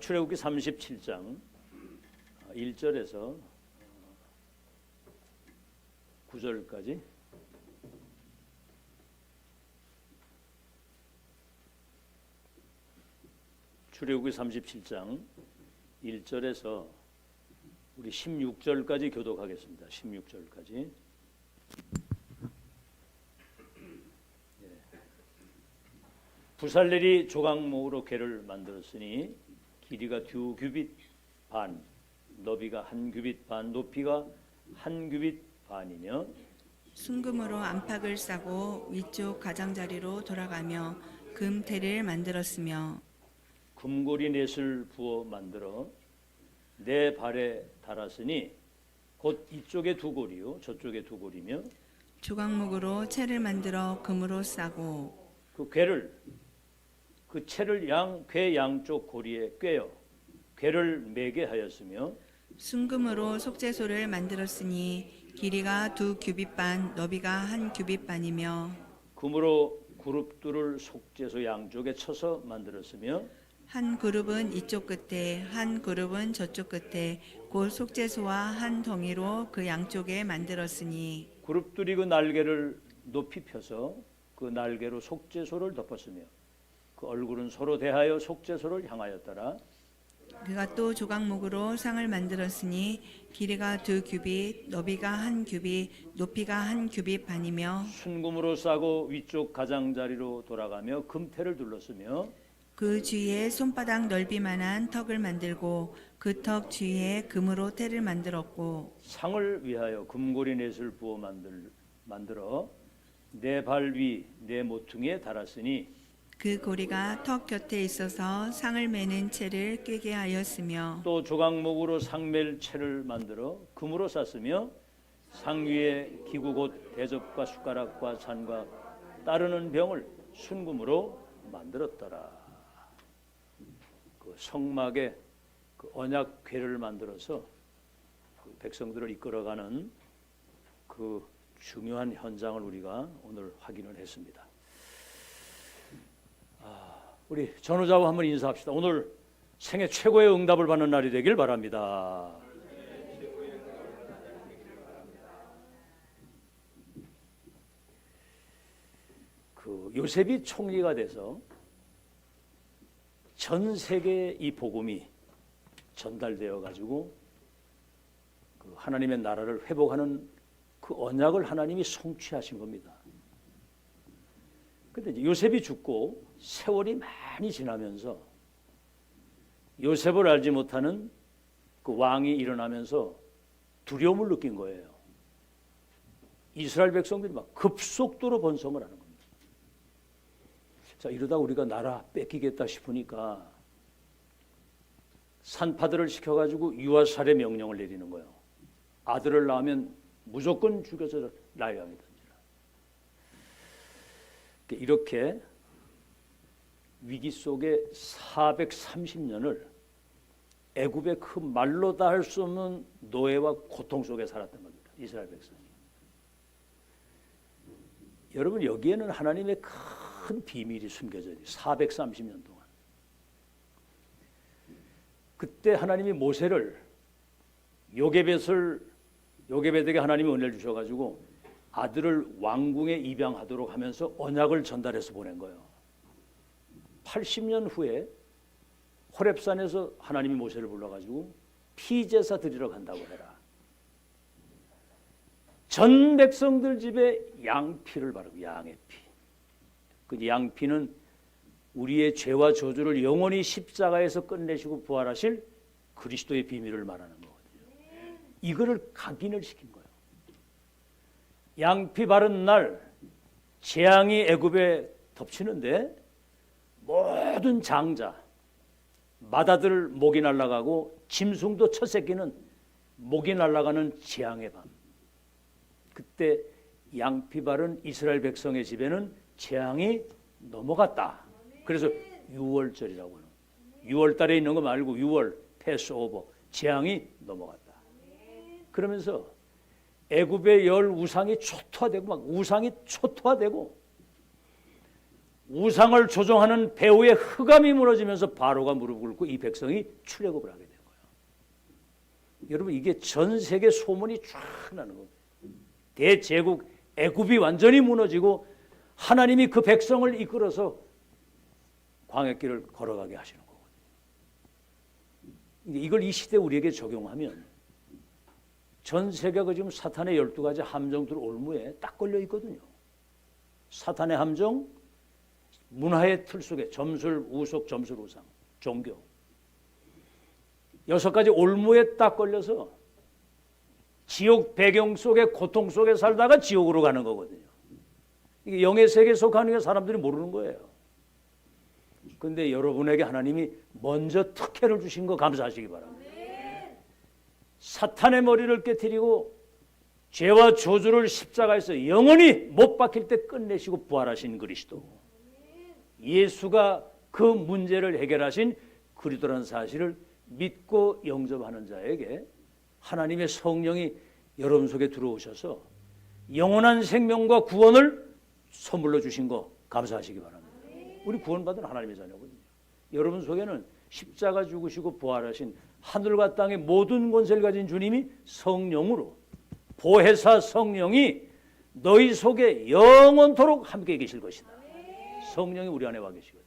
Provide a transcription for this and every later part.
출애굽기 37장 1절에서 9절까지 출애굽기 37장 1절에서 우리 16절까지 교독하겠습니다. 16절까지. 부살렐이 조각목으로 궤를 만들었으니 길이가 2규빗 반, 너비가 1규빗 반, 높이가 1규빗 반이며 순금으로 안팎을 싸고 위쪽 가장자리로 돌아가며 금테를 만들었으며 금고리 넷을 부어 만들어 네 발에 달았으니 곧 이쪽에 두 고리요 저쪽에 두 고리며 조각목으로 채를 만들어 금으로 싸고 그 궤를 그 채를 궤 양쪽 고리에 꿰어 궤를 매게 하였으며 순금으로 속죄소를 만들었으니 길이가 2규빗 반, 너비가 1규빗 반이며 금으로 그룹들을 속죄소 양쪽에 쳐서 만들었으며 한 그룹은 이쪽 끝에 한 그룹은 저쪽 끝에 곧 속죄소와 한 덩이로 그 양쪽에 만들었으니 그룹들이 그 날개를 높이 펴서 그 날개로 속죄소를 덮었으며 그 얼굴은 서로 대하여 속죄소를 향하였더라. 그가 또 조각목으로 상을 만들었으니 길이가 2규빗, 너비가 1규빗, 높이가 1규빗 반이며 순금으로 싸고 위쪽 가장자리로 돌아가며 금테를 둘렀으며 그 주위에 손바닥 넓이만한 턱을 만들고 그 턱 주위에 금으로 테를 만들었고 상을 위하여 금고리 넷을 부어 만들어 네 발 위 네 모퉁이에 달았으니 그 고리가 턱 곁에 있어서 상을 매는 채를 꿰게 하였으며 또 조각목으로 상멜 채를 만들어 금으로 쌌으며 상 위에 기구 곧 대접과 숟가락과 잔과 따르는 병을 순금으로 만들었더라. 그 성막에 그 언약 궤를 만들어서 그 백성들을 이끌어가는 그 중요한 현장을 우리가 오늘 확인을 했습니다. 우리 전우자와 한번 인사합시다. 오늘 생애 최고의 응답을 받는 날이 되길 바랍니다. 그 요셉이 총리가 돼서 전 세계에 이 복음이 전달되어 가지고 그 하나님의 나라를 회복하는 그 언약을 하나님이 성취하신 겁니다. 근데 이제 요셉이 죽고 세월이 많이 지나면서 요셉을 알지 못하는 그 왕이 일어나면서 두려움을 느낀 거예요. 이스라엘 백성들이 막 급속도로 번성을 하는 겁니다. 자, 이러다 우리가 나라 뺏기겠다 싶으니까 산파들을 시켜가지고 유아살해 명령을 내리는 거예요. 아들을 낳으면 무조건 죽여서 낳아야 합니다. 이렇게 위기 속에 430년을 애굽의 그 말로 다 할 수 없는 노예와 고통 속에 살았던 겁니다. 이스라엘 백성이. 여러분 여기에는 하나님의 큰 비밀이 숨겨져 있어요. 430년 동안. 그때 하나님이 모세를 요게벳에게 하나님이 은혜를 주셔가지고 아들을 왕궁에 입양하도록 하면서 언약을 전달해서 보낸 거예요. 80년 후에 호렙산에서 하나님이 모세를 불러가지고 피제사 드리러 간다고 해라. 전 백성들 집에 양피를 바르고 양의 피. 그 양피는 우리의 죄와 저주를 영원히 십자가에서 끝내시고 부활하실 그리스도의 비밀을 말하는 거거든요. 이거를 각인을 시킨 거예요. 양피 바른 날 재앙이 애굽에 덮치는데 모든 장자 마다들 목이 날아가고 짐승도 첫 새끼는 목이 날아가는 재앙의 밤. 그때 양피 바른 이스라엘 백성의 집에는 재앙이 넘어갔다. 그래서 6월절이라고 하는 6월 달에 있는 거 말고 6월 패스오버 재앙이 넘어갔다. 그러면서 애굽의 열 우상이 초토화되고 막 우상이 초토화되고 우상을 조종하는 배후의 흑암이 무너지면서 바로가 무릎을 꿇고 이 백성이 출애굽을 하게 된 거예요. 여러분 이게 전 세계 소문이 쫙 나는 거예요. 대제국 애굽이 완전히 무너지고 하나님이 그 백성을 이끌어서 광야길을 걸어가게 하시는 거거든요. 이걸 이 시대 우리에게 적용하면 전 세계가 지금 사탄의 12가지 함정들 올무에 딱 걸려 있거든요. 사탄의 함정, 문화의 틀 속에 점술, 우속, 점술, 우상, 종교 6가지 올무에 딱 걸려서 지옥 배경 속에 고통 속에 살다가 지옥으로 가는 거거든요. 이게 영의 세계에 속하는 게 사람들이 모르는 거예요. 그런데 여러분에게 하나님이 먼저 특혜를 주신 거 감사하시기 바랍니다. 사탄의 머리를 깨뜨리고 죄와 저주를 십자가에서 영원히 못 박힐 때 끝내시고 부활하신 그리스도, 예수가 그 문제를 해결하신 그리스도라는 사실을 믿고 영접하는 자에게 하나님의 성령이 여러분 속에 들어오셔서 영원한 생명과 구원을 선물로 주신 거 감사하시기 바랍니다. 우리 구원받은 하나님의 자녀거든요. 여러분 속에는 십자가 죽으시고 부활하신 하늘과 땅의 모든 권세를 가진 주님이 성령으로, 보혜사 성령이 너희 속에 영원토록 함께 계실 것이다. 성령이 우리 안에 와 계시거든요.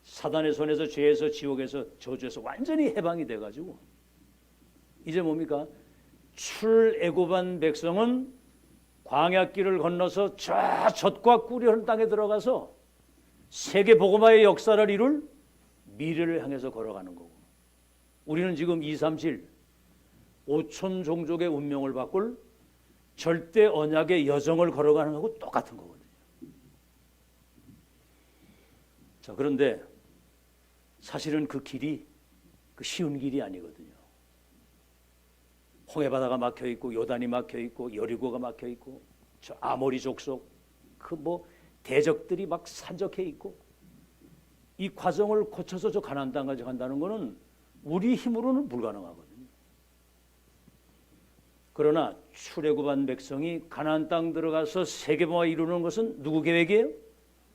사단의 손에서, 죄에서, 지옥에서, 저주에서 완전히 해방이 돼가지고 이제 뭡니까? 출애굽한 백성은 광야길을 건너서 저 젖과 꿀이 흐르는 땅에 들어가서 세계 복음화의 역사를 이룰 미래를 향해서 걸어가는 거고, 우리는 지금 237 5천 종족의 운명을 바꿀 절대 언약의 여정을 걸어가는 거하고 똑같은 거거든요. 자, 그런데 사실은 그 길이 쉬운 길이 아니거든요. 홍해바다가 막혀 있고 요단이 막혀 있고 여리고가 막혀 있고 저 아모리 족속 그 대적들이 막 산적해 있고, 이 과정을 거쳐서 저 가나안 땅까지 간다는 것은 우리 힘으로는 불가능하거든요. 그러나 출애굽한 백성이 가나안 땅 들어가서 세계복음화 이루는 것은 누구 계획이에요?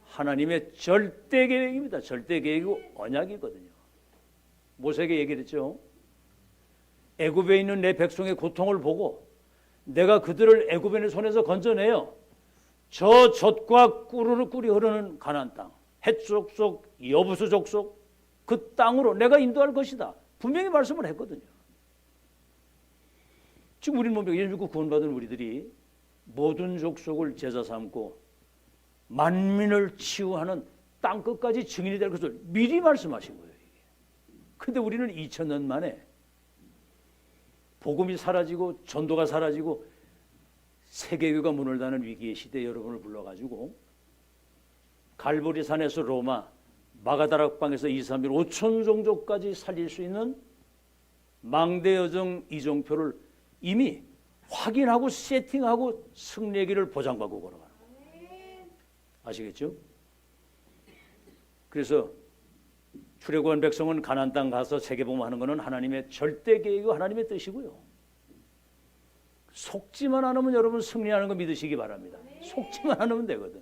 하나님의 절대 계획입니다. 절대 계획이고 언약이거든요. 모세에게 얘기를 했죠. 애굽에 있는 내 백성의 고통을 보고 내가 그들을 애굽인의 손에서 건져내요. 저 젖과 꿀이 흐르는 가나안 땅, 헷 족속, 여부수 족속 그 땅으로 내가 인도할 것이다. 분명히 말씀을 했거든요. 지금 우리는 예수 믿고 구원받은 우리들이 모든 족속을 제자 삼고 만민을 치유하는 땅 끝까지 증인이 될 것을 미리 말씀하신 거예요. 그런데 우리는 2000년 만에 복음이 사라지고 전도가 사라지고 세계교회가 문을 닫는 위기의 시대에 여러분을 불러가지고 갈보리 산에서 로마, 마가다락방에서 2, 3일 5천 종족까지 살릴 수 있는 망대 여정 이정표를 이미 확인하고 세팅하고 승리의 길을 보장받고 걸어가는 거예요. 아시겠죠? 그래서 출애굽한 백성은 가나안 땅 가서 세계복음하는 것은 하나님의 절대 계획이고 하나님의 뜻이고요. 속지만 않으면 여러분 승리하는 거 믿으시기 바랍니다. 속지만 않으면 되거든.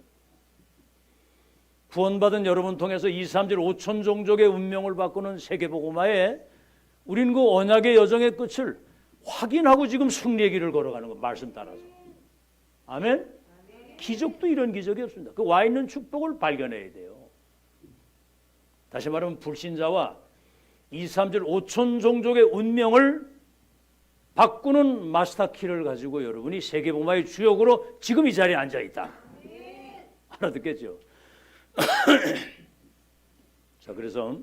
구원받은 여러분 통해서 2, 3, 7, 5천 종족의 운명을 바꾸는 세계복음화에 우리는 그 언약의 여정의 끝을 확인하고 지금 승리의 길을 걸어가는 거, 말씀 따라서. 아멘? 기적도 이런 기적이 없습니다. 그 와 있는 축복을 발견해야 돼요. 다시 말하면 불신자와 2, 3, 7, 5천 종족의 운명을 바꾸는 마스터키를 가지고 여러분이 세계복음화의 주역으로 지금 이 자리에 앉아있다. 알아듣겠죠? 자, 그래서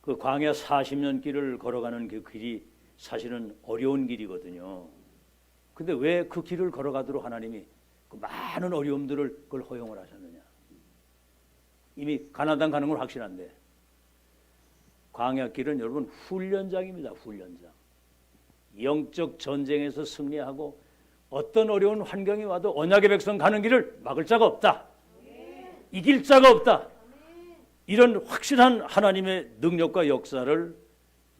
그 광야 40년 길을 걸어가는 그 길이 사실은 어려운 길이거든요. 근데 왜 그 길을 걸어가도록 하나님이 그 많은 어려움들을 그걸 허용을 하셨느냐? 이미 가나안 땅 가는 건 확실한데 광야 길은 여러분 훈련장입니다. 훈련장. 영적 전쟁에서 승리하고 어떤 어려운 환경이 와도 언약의 백성 가는 길을 막을 자가 없다. 이길 자가 없다. 이런 확실한 하나님의 능력과 역사를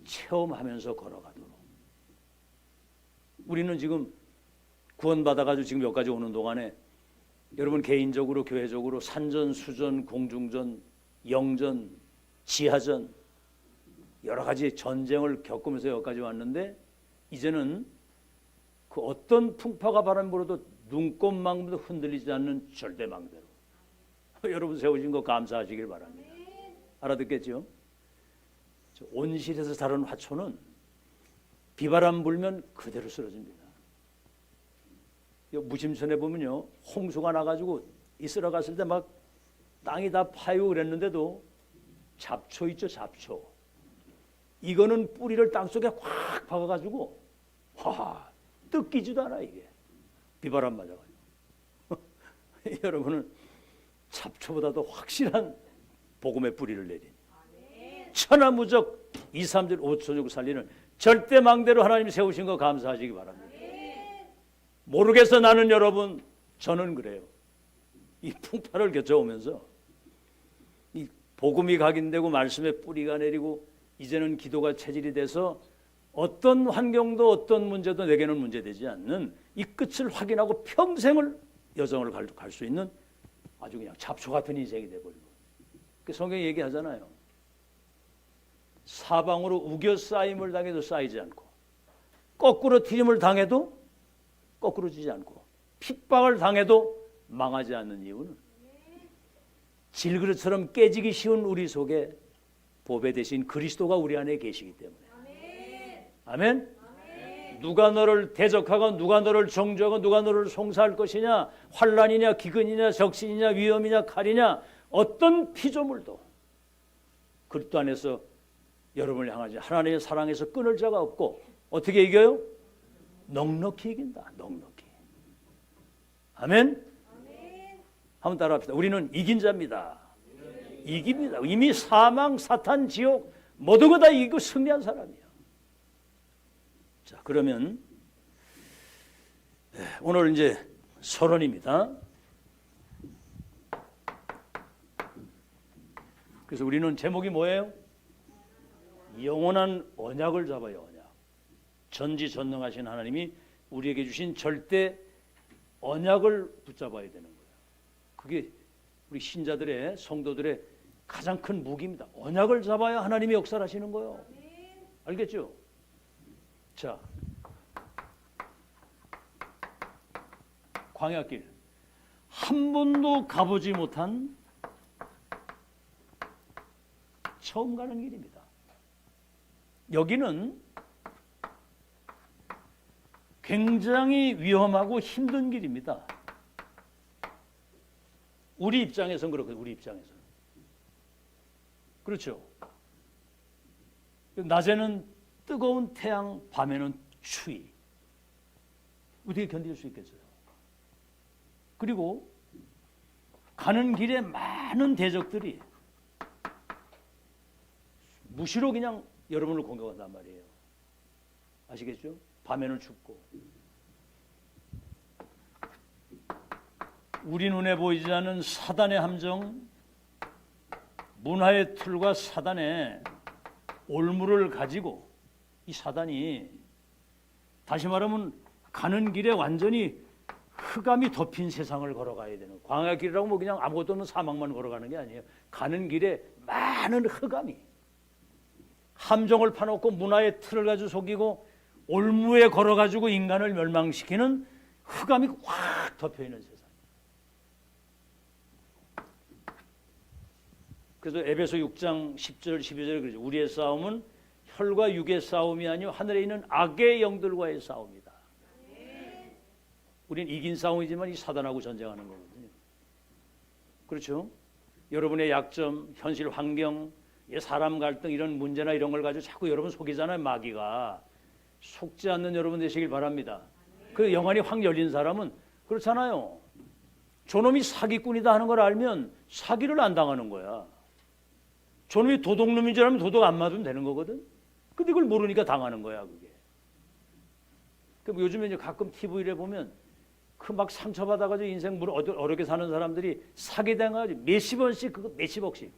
체험하면서 걸어가도록. 우리는 지금 구원받아가지고 지금 여기까지 오는 동안에 여러분 개인적으로 교회적으로 산전, 수전, 공중전, 영전, 지하전 여러 가지 전쟁을 겪으면서 여기까지 왔는데 이제는 그 어떤 풍파가 바람 불어도 눈꽃만큼도 흔들리지 않는 절대망대로 여러분 세우신 거 감사하시길 바랍니다. 알아듣겠죠? 온실에서 자란 화초는 비바람 불면 그대로 쓰러집니다. 무심천에 보면요, 홍수가 나가지고 이슬어갔을 때 막 땅이 다 파이고 그랬는데도 잡초 있죠, 잡초. 이거는 뿌리를 땅 속에 확 박아가지고 뜯기지도 않아 이게 비바람 맞아가지고. 여러분은 잡초보다도 확실한 복음의 뿌리를 내린 천하무적 2, 3절 5초적 살리는 절대망대로 하나님 세우신 거 감사하시기 바랍니다. 모르겠어 나는 여러분, 저는 그래요. 이 풍파를 겪어오면서 이 복음이 각인되고 말씀의 뿌리가 내리고 이제는 기도가 체질이 돼서 어떤 환경도 어떤 문제도 내게는 문제되지 않는 이 끝을 확인하고 평생을 여정을 갈 수 있는 아주 그냥 잡초 같은 인생이 돼버리고. 그 성경이 얘기하잖아요. 사방으로 우겨 쌓임을 당해도 쌓이지 않고 거꾸로 튀김을 당해도 거꾸로지지 않고 핍박을 당해도 망하지 않는 이유는 질그릇처럼 깨지기 쉬운 우리 속에 보배 대신 그리스도가 우리 안에 계시기 때문에. 아멘? 누가 너를 대적하건 누가 너를 정죄하건 누가 너를 송사할 것이냐, 환난이냐 기근이냐 적신이냐 위험이냐 칼이냐 어떤 피조물도 그리스도 안에서 여러분을 향하지 하나님의 사랑에서 끊을 자가 없고 어떻게 이겨요? 넉넉히 이긴다. 넉넉히. 아멘? 한번 따라합시다. 우리는 이긴 자입니다. 이깁니다. 이미 사망, 사탄, 지옥 모두 다 이기고 승리한 사람이에요. 자, 그러면 오늘 이제 서론입니다. 그래서 우리는 제목이 뭐예요? 영원한 언약을 잡아요. 언약. 전지전능하신 하나님이 우리에게 주신 절대 언약을 붙잡아야 되는 거예요. 그게 우리 신자들의 성도들의 가장 큰 무기입니다. 언약을 잡아야 하나님이 역사를 하시는 거예요. 알겠죠? 자, 광야길 한 번도 가보지 못한 처음 가는 길입니다. 여기는 굉장히 위험하고 힘든 길입니다. 우리 입장에서는 그렇거든요. 우리 입장에서는. 그렇죠. 낮에는 뜨거운 태양, 밤에는 추위. 어떻게 견딜 수 있겠어요? 그리고 가는 길에 많은 대적들이 무시로 그냥 여러분을 공격한단 말이에요. 아시겠죠? 밤에는 춥고 우리 눈에 보이지 않는 사단의 함정, 문화의 틀과 사단의 올무를 가지고 이 사단이 다시 말하면 가는 길에 완전히 흑암이 덮인 세상을 걸어가야 되는, 광야길이라고 뭐 그냥 아무것도 없는 사막만 걸어가는 게 아니에요. 가는 길에 많은 흑암이 함정을 파놓고 문화의 틀을 가지고 속이고 올무에 걸어가지고 인간을 멸망시키는 흑암이 확 덮여있는 세상. 그래서 에베소 6장 10절 12절에 그러죠. 우리의 싸움은 혈과 육의 싸움이 아니요 하늘에 있는 악의 영들과의 싸움이다. 우리는 이긴 싸움이지만 이 사단하고 전쟁하는 거거든요. 그렇죠? 여러분의 약점, 현실 환경, 사람 갈등 이런 문제나 이런 걸 가지고 자꾸 여러분 속이잖아요. 마귀가. 속지 않는 여러분 되시길 바랍니다. 그 영안이 확 열린 사람은 그렇잖아요. 저놈이 사기꾼이다 하는 걸 알면 사기를 안 당하는 거야. 저놈이 도둑놈인 줄 알면 도둑 안 맞으면 되는 거거든. 근데 그걸 모르니까 당하는 거야 그게. 그럼 요즘에 이제 가끔 TV를 보면 그 막 상처받아가지고 인생 어렵게 사는 사람들이 사기당하지 몇십 원씩 그거 몇십억씩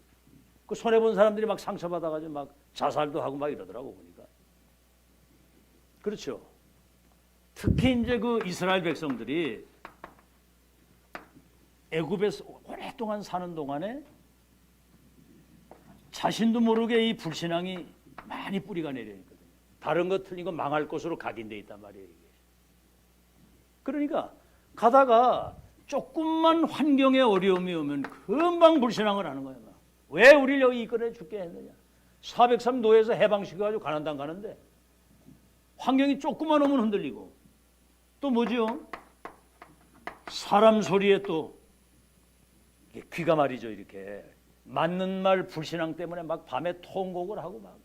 그 손해 본 사람들이 막 상처받아가지고 막 자살도 하고 막 이러더라고 보니까. 그렇죠. 특히 이제 그 이스라엘 백성들이 애굽에서 오랫동안 사는 동안에 자신도 모르게 이 불신앙이 많이 뿌리가 내려 있거든요. 다른 것 틀린 거 망할 것으로 각인돼 있단 말이에요. 이게. 그러니까 가다가 조금만 환경에 어려움이 오면 금방 불신앙을 하는 거예요. 왜 우리를 여기 이끌어 죽게 했느냐. 403 노예에서 해방시켜가지고 가나안 땅 가는데 환경이 조금만 오면 흔들리고 또 뭐죠? 사람 소리에 또 귀가 말이죠. 이렇게 맞는 말 불신앙 때문에 막 밤에 통곡을 하고 막.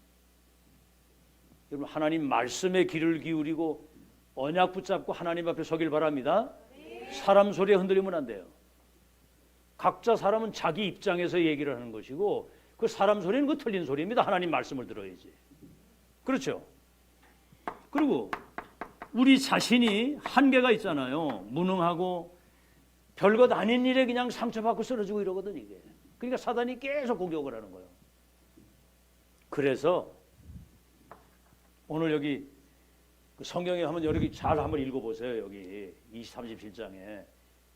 여러분 하나님 말씀에 귀를 기울이고 언약 붙잡고 하나님 앞에 서길 바랍니다. 사람 소리에 흔들리면 안 돼요. 각자 사람은 자기 입장에서 얘기를 하는 것이고 그 사람 소리는 그 틀린 소리입니다. 하나님 말씀을 들어야지. 그렇죠? 그리고 우리 자신이 한계가 있잖아요. 무능하고 별것 아닌 일에 그냥 상처받고 쓰러지고 이러거든 이게. 그러니까 사단이 계속 공격을 하는 거예요. 그래서 오늘 여기 성경에 한번 여기 잘 한번 읽어보세요. 여기 37장에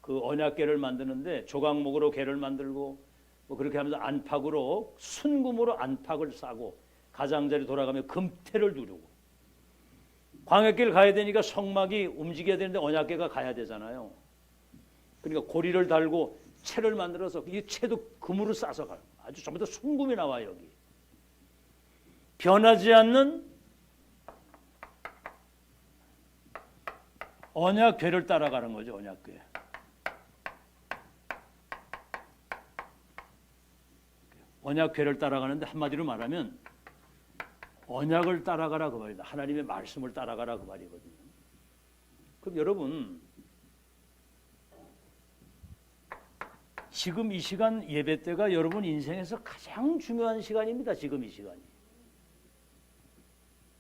그 언약궤를 만드는데 조각목으로 궤를 만들고 뭐 그렇게 하면서 안팎으로 순금으로 안팎을 싸고 가장자리 돌아가며 금태를 두르고 광야길 가야 되니까 성막이 움직여야 되는데 언약궤가 가야 되잖아요. 그러니까 고리를 달고 채를 만들어서 이 채도 금으로 싸서 가요. 아주 전부 다 순금이 나와요. 여기 변하지 않는 언약궤를 따라가는 거죠. 언약궤. 언약궤를 따라가는데 한마디로 말하면 언약을 따라가라 그 말이다. 하나님의 말씀을 따라가라 그 말이거든요. 그럼 여러분 지금 이 시간 예배 때가 여러분 인생에서 가장 중요한 시간입니다. 지금 이 시간이.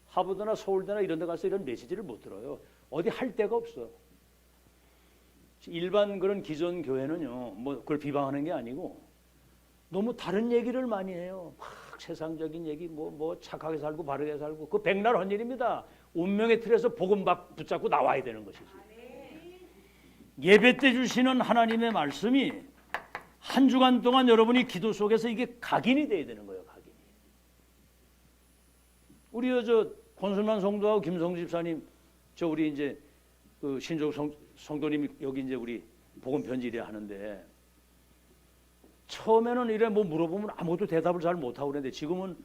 하버드나 서울대나 이런 데 가서 이런 메시지를 못 들어요. 어디 할 데가 없어. 일반 그런 기존 교회는요. 뭐 그걸 비방하는 게 아니고 너무 다른 얘기를 많이 해요. 막 세상적인 얘기 뭐 착하게 살고 바르게 살고 그 백날 한 일입니다. 운명의 틀에서 복음 붙잡고 나와야 되는 것이지. 예배 때 주시는 하나님의 말씀이 한 주간 동안 여러분이 기도 속에서 이게 각인이 돼야 되는 거예요. 각인이. 우리 저 권순만 성도하고 김성주 집사님 저 우리 이제 그 신족 성도님이 여기 이제 우리 복음 편지를 하는데 처음에는 이래 뭐 물어보면 아무도 대답을 잘 못하고 그랬는데 지금은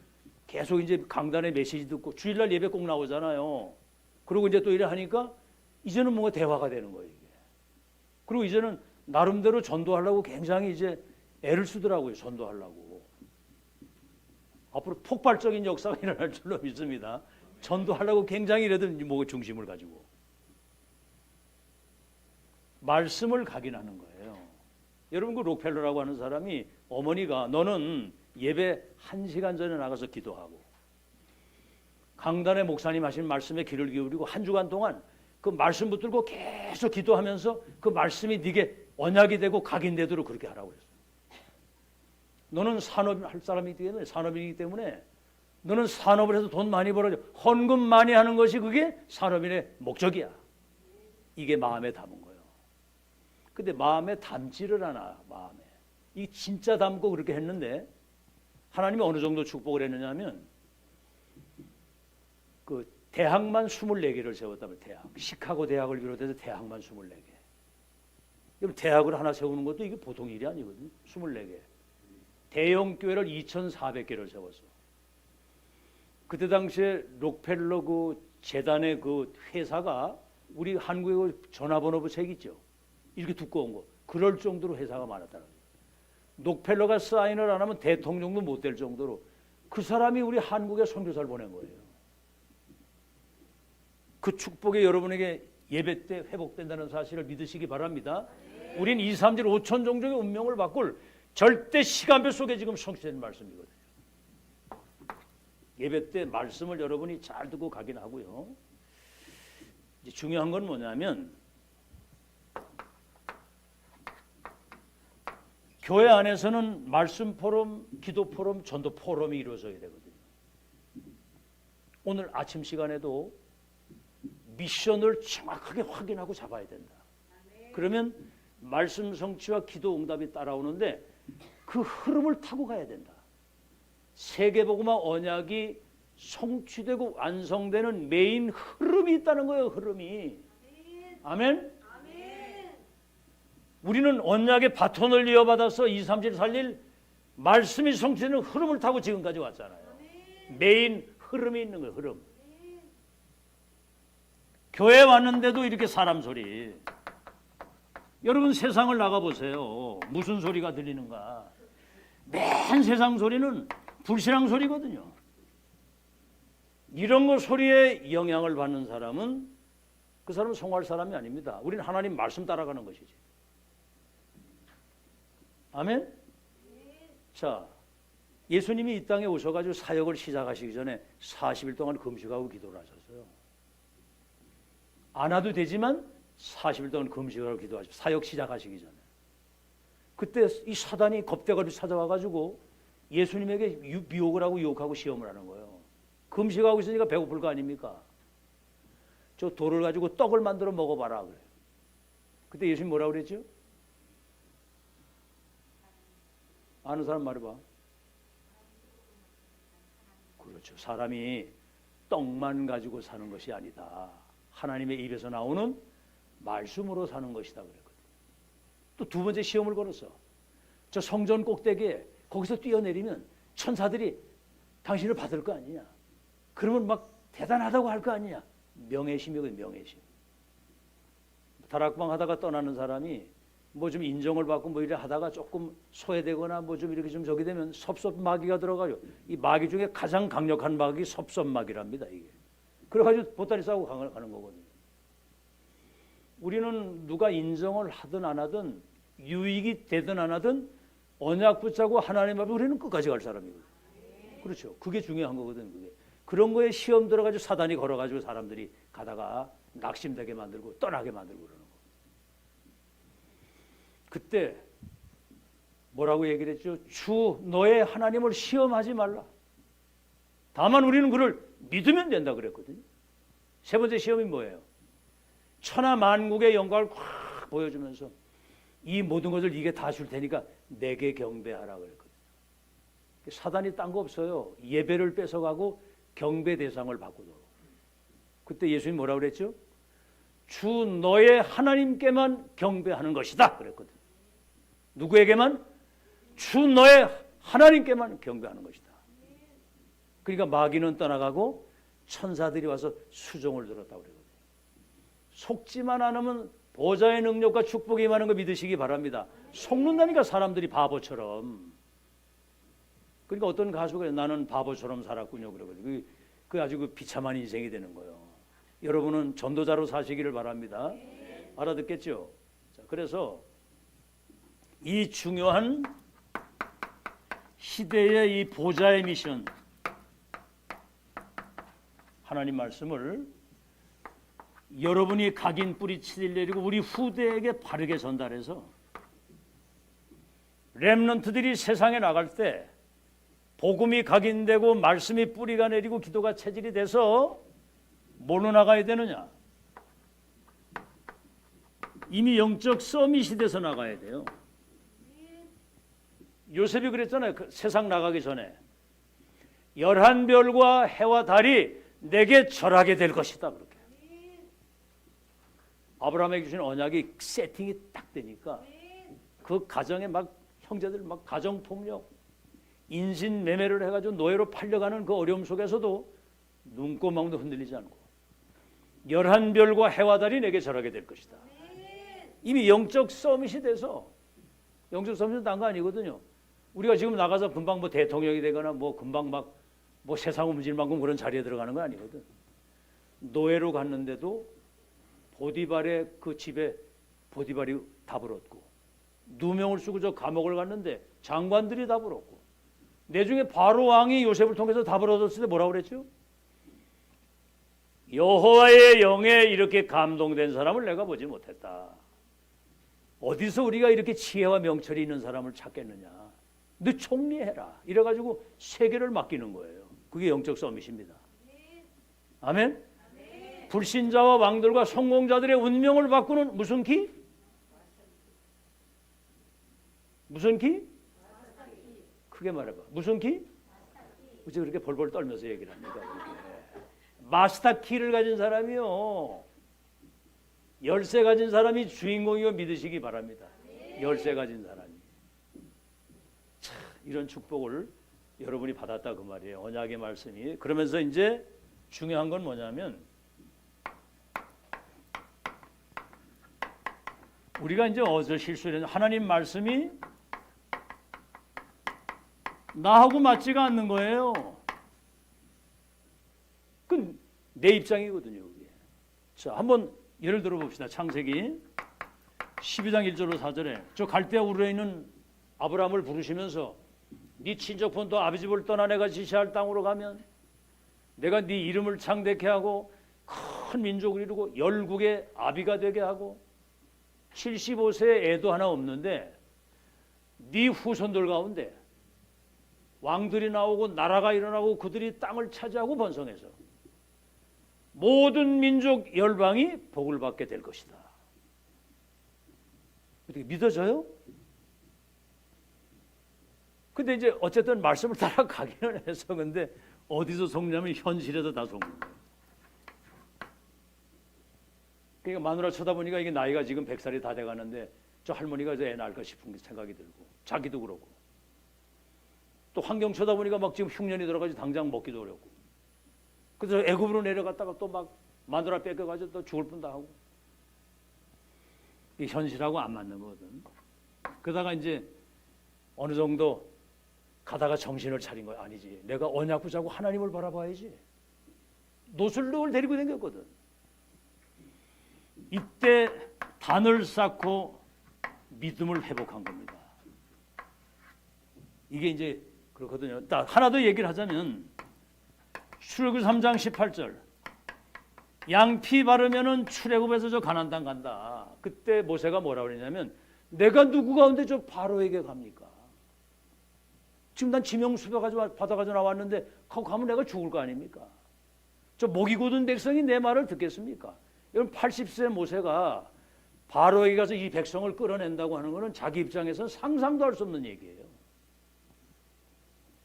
계속 이제 강단에 메시지 듣고 주일날 예배 꼭 나오잖아요. 그리고 이제 또 이래 하니까 이제는 뭔가 대화가 되는 거예요. 이게. 그리고 이제는 나름대로 전도하려고 굉장히 이제 애를 쓰더라고요. 전도하려고. 앞으로 폭발적인 역사가 일어날 줄로 믿습니다. 전도하려고 굉장히 이래도 뭐 중심을 가지고. 말씀을 각인하는 거예요. 여러분 그 록펠러라고 하는 사람이 어머니가 너는 예배 1시간 전에 나가서 기도하고 강단의 목사님 하신 말씀에 귀를 기울이고 한 주간 동안 그 말씀 붙들고 계속 기도하면서 그 말씀이 네게 언약이 되고 각인되도록 그렇게 하라고 그랬어요. 너는 산업할 사람이기 때문에 산업이기 때문에 너는 산업을 해서 돈 많이 벌어줘. 헌금 많이 하는 것이 그게 산업인의 목적이야. 이게 마음에 담은 거예요. 근데 마음에 담지를 않아. 마음에. 이 진짜 담고 그렇게 했는데 하나님이 어느 정도 축복을 했느냐면 그 대학만 24개를 세웠다면 대학. 시카고 대학을 비롯해서 대학만 24개. 여러분 대학을 하나 세우는 것도 이게 보통 일이 아니거든요. 24개. 대형 교회를 2,400개를 세웠어. 그때 당시에 록펠러 그 재단의 그 회사가 우리 한국의 전화번호부 책 있죠. 이렇게 두꺼운 거. 그럴 정도로 회사가 많았다는 거예요. 록펠러가 사인을 안 하면 대통령도 못 될 정도로 그 사람이 우리 한국에 선교사를 보낸 거예요. 그 축복이 여러분에게 예배 때 회복된다는 사실을 믿으시기 바랍니다. 우린 2, 3질 5천 종족의 운명을 바꿀 절대 시간표 속에 지금 성취된 말씀이거든요. 예배 때 말씀을 여러분이 잘 듣고 가긴 하고요. 이제 중요한 건 뭐냐면 교회 안에서는 말씀 포럼, 기도 포럼, 전도 포럼이 이루어져야 되거든요. 오늘 아침 시간에도 미션을 정확하게 확인하고 잡아야 된다. 그러면 말씀 성취와 기도 응답이 따라오는데 그 흐름을 타고 가야 된다. 세계복음화 언약이 성취되고 완성되는 메인 흐름이 있다는 거예요. 흐름이. 아멘. 우리는 언약의 바톤을 이어받아서 2, 3, 7 살릴 말씀이 성취되는 흐름을 타고 지금까지 왔잖아요. 메인 흐름이 있는 거예요. 흐름. 교회 왔는데도 이렇게 사람 소리. 여러분 세상을 나가보세요. 무슨 소리가 들리는가. 맨 세상 소리는 불신앙 소리거든요. 이런 거 소리에 영향을 받는 사람은 그 사람은 성공할 사람이 아닙니다. 우리는 하나님 말씀 따라가는 것이지. 아멘? 자, 예수님이 이 땅에 오셔가지고 사역을 시작하시기 전에 40일 동안 금식하고 기도를 하셨어요. 안 와도 되지만 40일 동안 금식하고 기도하시고 사역 시작하시기 전에. 그때 이 사단이 겁대가지고 찾아와가지고 예수님에게 미혹을 하고 유혹하고 시험을 하는 거예요. 금식하고 있으니까 배고플 거 아닙니까? 저 돌을 가지고 떡을 만들어 먹어봐라 그래요. 그때 예수님 뭐라고 그랬죠? 아는 사람 말해봐. 그렇죠. 사람이 떡만 가지고 사는 것이 아니다. 하나님의 입에서 나오는 말씀으로 사는 것이다 그랬거든요. 또 두 번째 시험을 걸었어. 저 성전 꼭대기에 거기서 뛰어내리면 천사들이 당신을 받을 거 아니냐. 그러면 막 대단하다고 할 거 아니냐. 명예심이거든요. 명예심. 다락방 하다가 떠나는 사람이 뭐 좀 인정을 받고 뭐 이래 하다가 조금 소외되거나 뭐 좀 이렇게 좀 저기 되면 섭섭마귀가 들어가요. 이 마귀 중에 가장 강력한 마귀 섭섭마귀랍니다. 이게. 그래가지고 보따리 싸고 가는 거거든요. 우리는 누가 인정을 하든 안 하든 유익이 되든 안 하든 언약 붙잡고 하나님 앞에 우리는 끝까지 갈 사람이거든요. 그렇죠. 그게 중요한 거거든. 그게. 그런 거에 시험 들어가지고 사단이 걸어가지고 사람들이 가다가 낙심되게 만들고 떠나게 만들고 그러는 거. 그때 뭐라고 얘기를 했죠? 주 너의 하나님을 시험하지 말라. 다만 우리는 그를 믿으면 된다 그랬거든요. 세 번째 시험이 뭐예요? 천하 만국의 영광을 확 보여주면서 이 모든 것을 이게 다 줄 테니까 내게 경배하라 그랬거든요. 사단이 딴 거 없어요. 예배를 뺏어가고 경배 대상을 바꾸도록. 그때 예수님 뭐라고 그랬죠? 주 너의 하나님께만 경배하는 것이다 그랬거든요. 누구에게만? 주 너의 하나님께만 경배하는 것이다. 그러니까 마귀는 떠나가고 천사들이 와서 수종을 들었다고 그러거든요. 속지만 않으면 보좌의 능력과 축복이 임하는 거 믿으시기 바랍니다. 속는다니까 사람들이 바보처럼. 그러니까 어떤 가수가 나는 바보처럼 살았군요. 그러거든요. 그 아주 그 비참한 인생이 되는 거예요. 여러분은 전도자로 사시기를 바랍니다. 알아듣겠죠? 자, 그래서 이 중요한 시대의 이 보좌의 미션, 하나님 말씀을 여러분이 각인 뿌리치듯 내리고 우리 후대에게 바르게 전달해서 렘넌트들이 세상에 나갈 때 복음이 각인되고 말씀이 뿌리가 내리고 기도가 체질이 돼서 뭘로 나가야 되느냐? 이미 영적 서밋이 돼서 나가야 돼요. 요셉이 그랬잖아요. 그 세상 나가기 전에 11별과 해와 달이 내게 절하게 될 것이다. 그렇게. 아브라함에게 주신 언약이 세팅이 딱 되니까 그 가정에 막 형제들 막 가정폭력, 인신매매를 해가지고 노예로 팔려가는 그 어려움 속에서도 눈꼬망도 흔들리지 않고 11별과 해와 달이 내게 절하게 될 것이다. 이미 영적 서밋이 돼서 영적 서밋은 딴 거 아니거든요. 우리가 지금 나가서 금방 뭐 대통령이 되거나 뭐 금방 막 뭐 세상 움직일 만큼 그런 자리에 들어가는 건 아니거든. 노예로 갔는데도 보디발의 그 집에 보디발이 답을 얻고 누명을 쓰고 저 감옥을 갔는데 장관들이 답을 얻고 내중에 바로 왕이 요셉을 통해서 답을 얻었을 때 뭐라고 그랬죠? 여호와의 영에 이렇게 감동된 사람을 내가 보지 못했다. 어디서 우리가 이렇게 지혜와 명철이 있는 사람을 찾겠느냐. 너 총리해라. 이래가지고 세계를 맡기는 거예요. 그게 영적 서밋입니다. 아멘? 불신자와 왕들과 성공자들의 운명을 바꾸는 무슨 키? 무슨 키? 크게 말해봐. 무슨 키? 어째 그렇게 벌벌 떨면서 얘기를 합니까? 그렇게. 마스터 키를 가진 사람이요. 열쇠 가진 사람이 주인공이고 믿으시기 바랍니다. 열쇠 가진 사람이. 참, 이런 축복을 여러분이 받았다 그 말이에요. 언약의 말씀이. 그러면서 이제 중요한 건 뭐냐면 우리가 이제 어디서 실수를 했냐. 하나님 말씀이 나하고 맞지가 않는 거예요. 그 내 입장이거든요. 그게. 자, 한번 예를 들어 봅시다. 창세기 12장 1절로 4절에 저 갈대아 우르에 있는 아브라함을 부르시면서 네 친족 본토 아비 집을 떠나 내가 지시할 땅으로 가면 내가 네 이름을 창대케 하고 큰 민족을 이루고 열국의 아비가 되게 하고 75세에 애도 하나 없는데 네 후손들 가운데 왕들이 나오고 나라가 일어나고 그들이 땅을 차지하고 번성해서 모든 민족 열방이 복을 받게 될 것이다. 어떻게 믿어져요? 근데 이제 어쨌든 말씀을 따라가기는 해서 근데 어디서 속냐면 현실에서 다 속는 거예요. 그러니까 마누라 쳐다보니까 이게 나이가 지금 100살이 다 돼가는데 저 할머니가 애 낳을까 싶은 생각이 들고 자기도 그러고 또 환경 쳐다보니까 막 지금 흉년이 들어가지고 당장 먹기도 어렵고 그래서 애굽으로 내려갔다가 또 막 마누라 뺏겨가지고 또 죽을 뻔도 하고 이 현실하고 안 맞는 거거든. 그러다가 이제 어느 정도 가다가 정신을 차린 거야. 아니지, 내가 언약 붙잡고 하나님을 바라봐야지. 노슬록을 데리고 다녔거든. 이때 단을 쌓고 믿음을 회복한 겁니다. 이게 이제 그렇거든요. 하나 더 얘기를 하자면 출애굽 3장 18절 양피 바르면은 출애굽에서 저 가나안 땅 간다. 그때 모세가 뭐라고 그랬냐면 내가 누구 가운데 저 바로에게 갑니까? 지금 난 지명수배 받아가지고 나왔는데 거기 가면 내가 죽을 거 아닙니까? 저 목이 곧은 백성이 내 말을 듣겠습니까? 여러분 80세 모세가 바로에게 가서 이 백성을 끌어낸다고 하는 것은 자기 입장에서는 상상도 할 수 없는 얘기예요.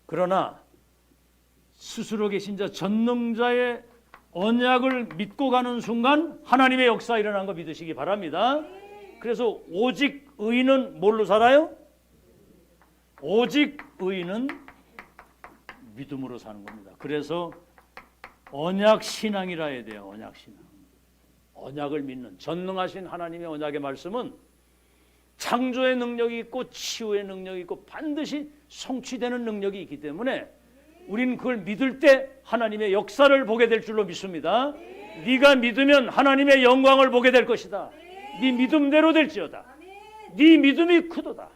그러나 스스로 계신 자 전능자의 언약을 믿고 가는 순간 하나님의 역사 일어난 거 믿으시기 바랍니다. 그래서 오직 의인은 뭘로 살아요? 오직 의인은 믿음으로 사는 겁니다. 그래서 언약 신앙이라 해야 돼요. 언약 신앙. 언약을 믿는 전능하신 하나님의 언약의 말씀은 창조의 능력이 있고 치유의 능력이 있고 반드시 성취되는 능력이 있기 때문에 우리는 그걸 믿을 때 하나님의 역사를 보게 될 줄로 믿습니다. 네가 믿으면 하나님의 영광을 보게 될 것이다. 네 믿음대로 될지어다. 네 믿음이 크도다.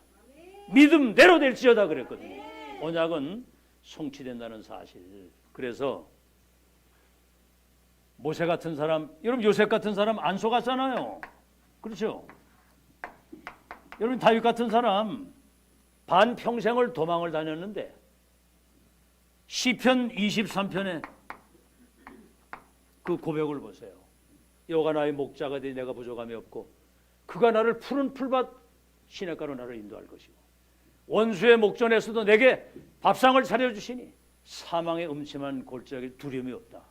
믿음대로 될지어다 그랬거든요. 언약은 성취된다는 사실. 그래서 모세 같은 사람, 여러분 요셉 같은 사람 안 속았잖아요. 그렇죠? 여러분 다윗 같은 사람 반평생을 도망을 다녔는데 시편 23편에 그 고백을 보세요. 여호와가 나의 목자가 되니 내가 부족함이 없고 그가 나를 푸른 풀밭 시냇가로 나를 인도할 것이고 원수의 목전에서도 내게 밥상을 차려주시니 사망의 음침한 골짜기 두려움이 없다.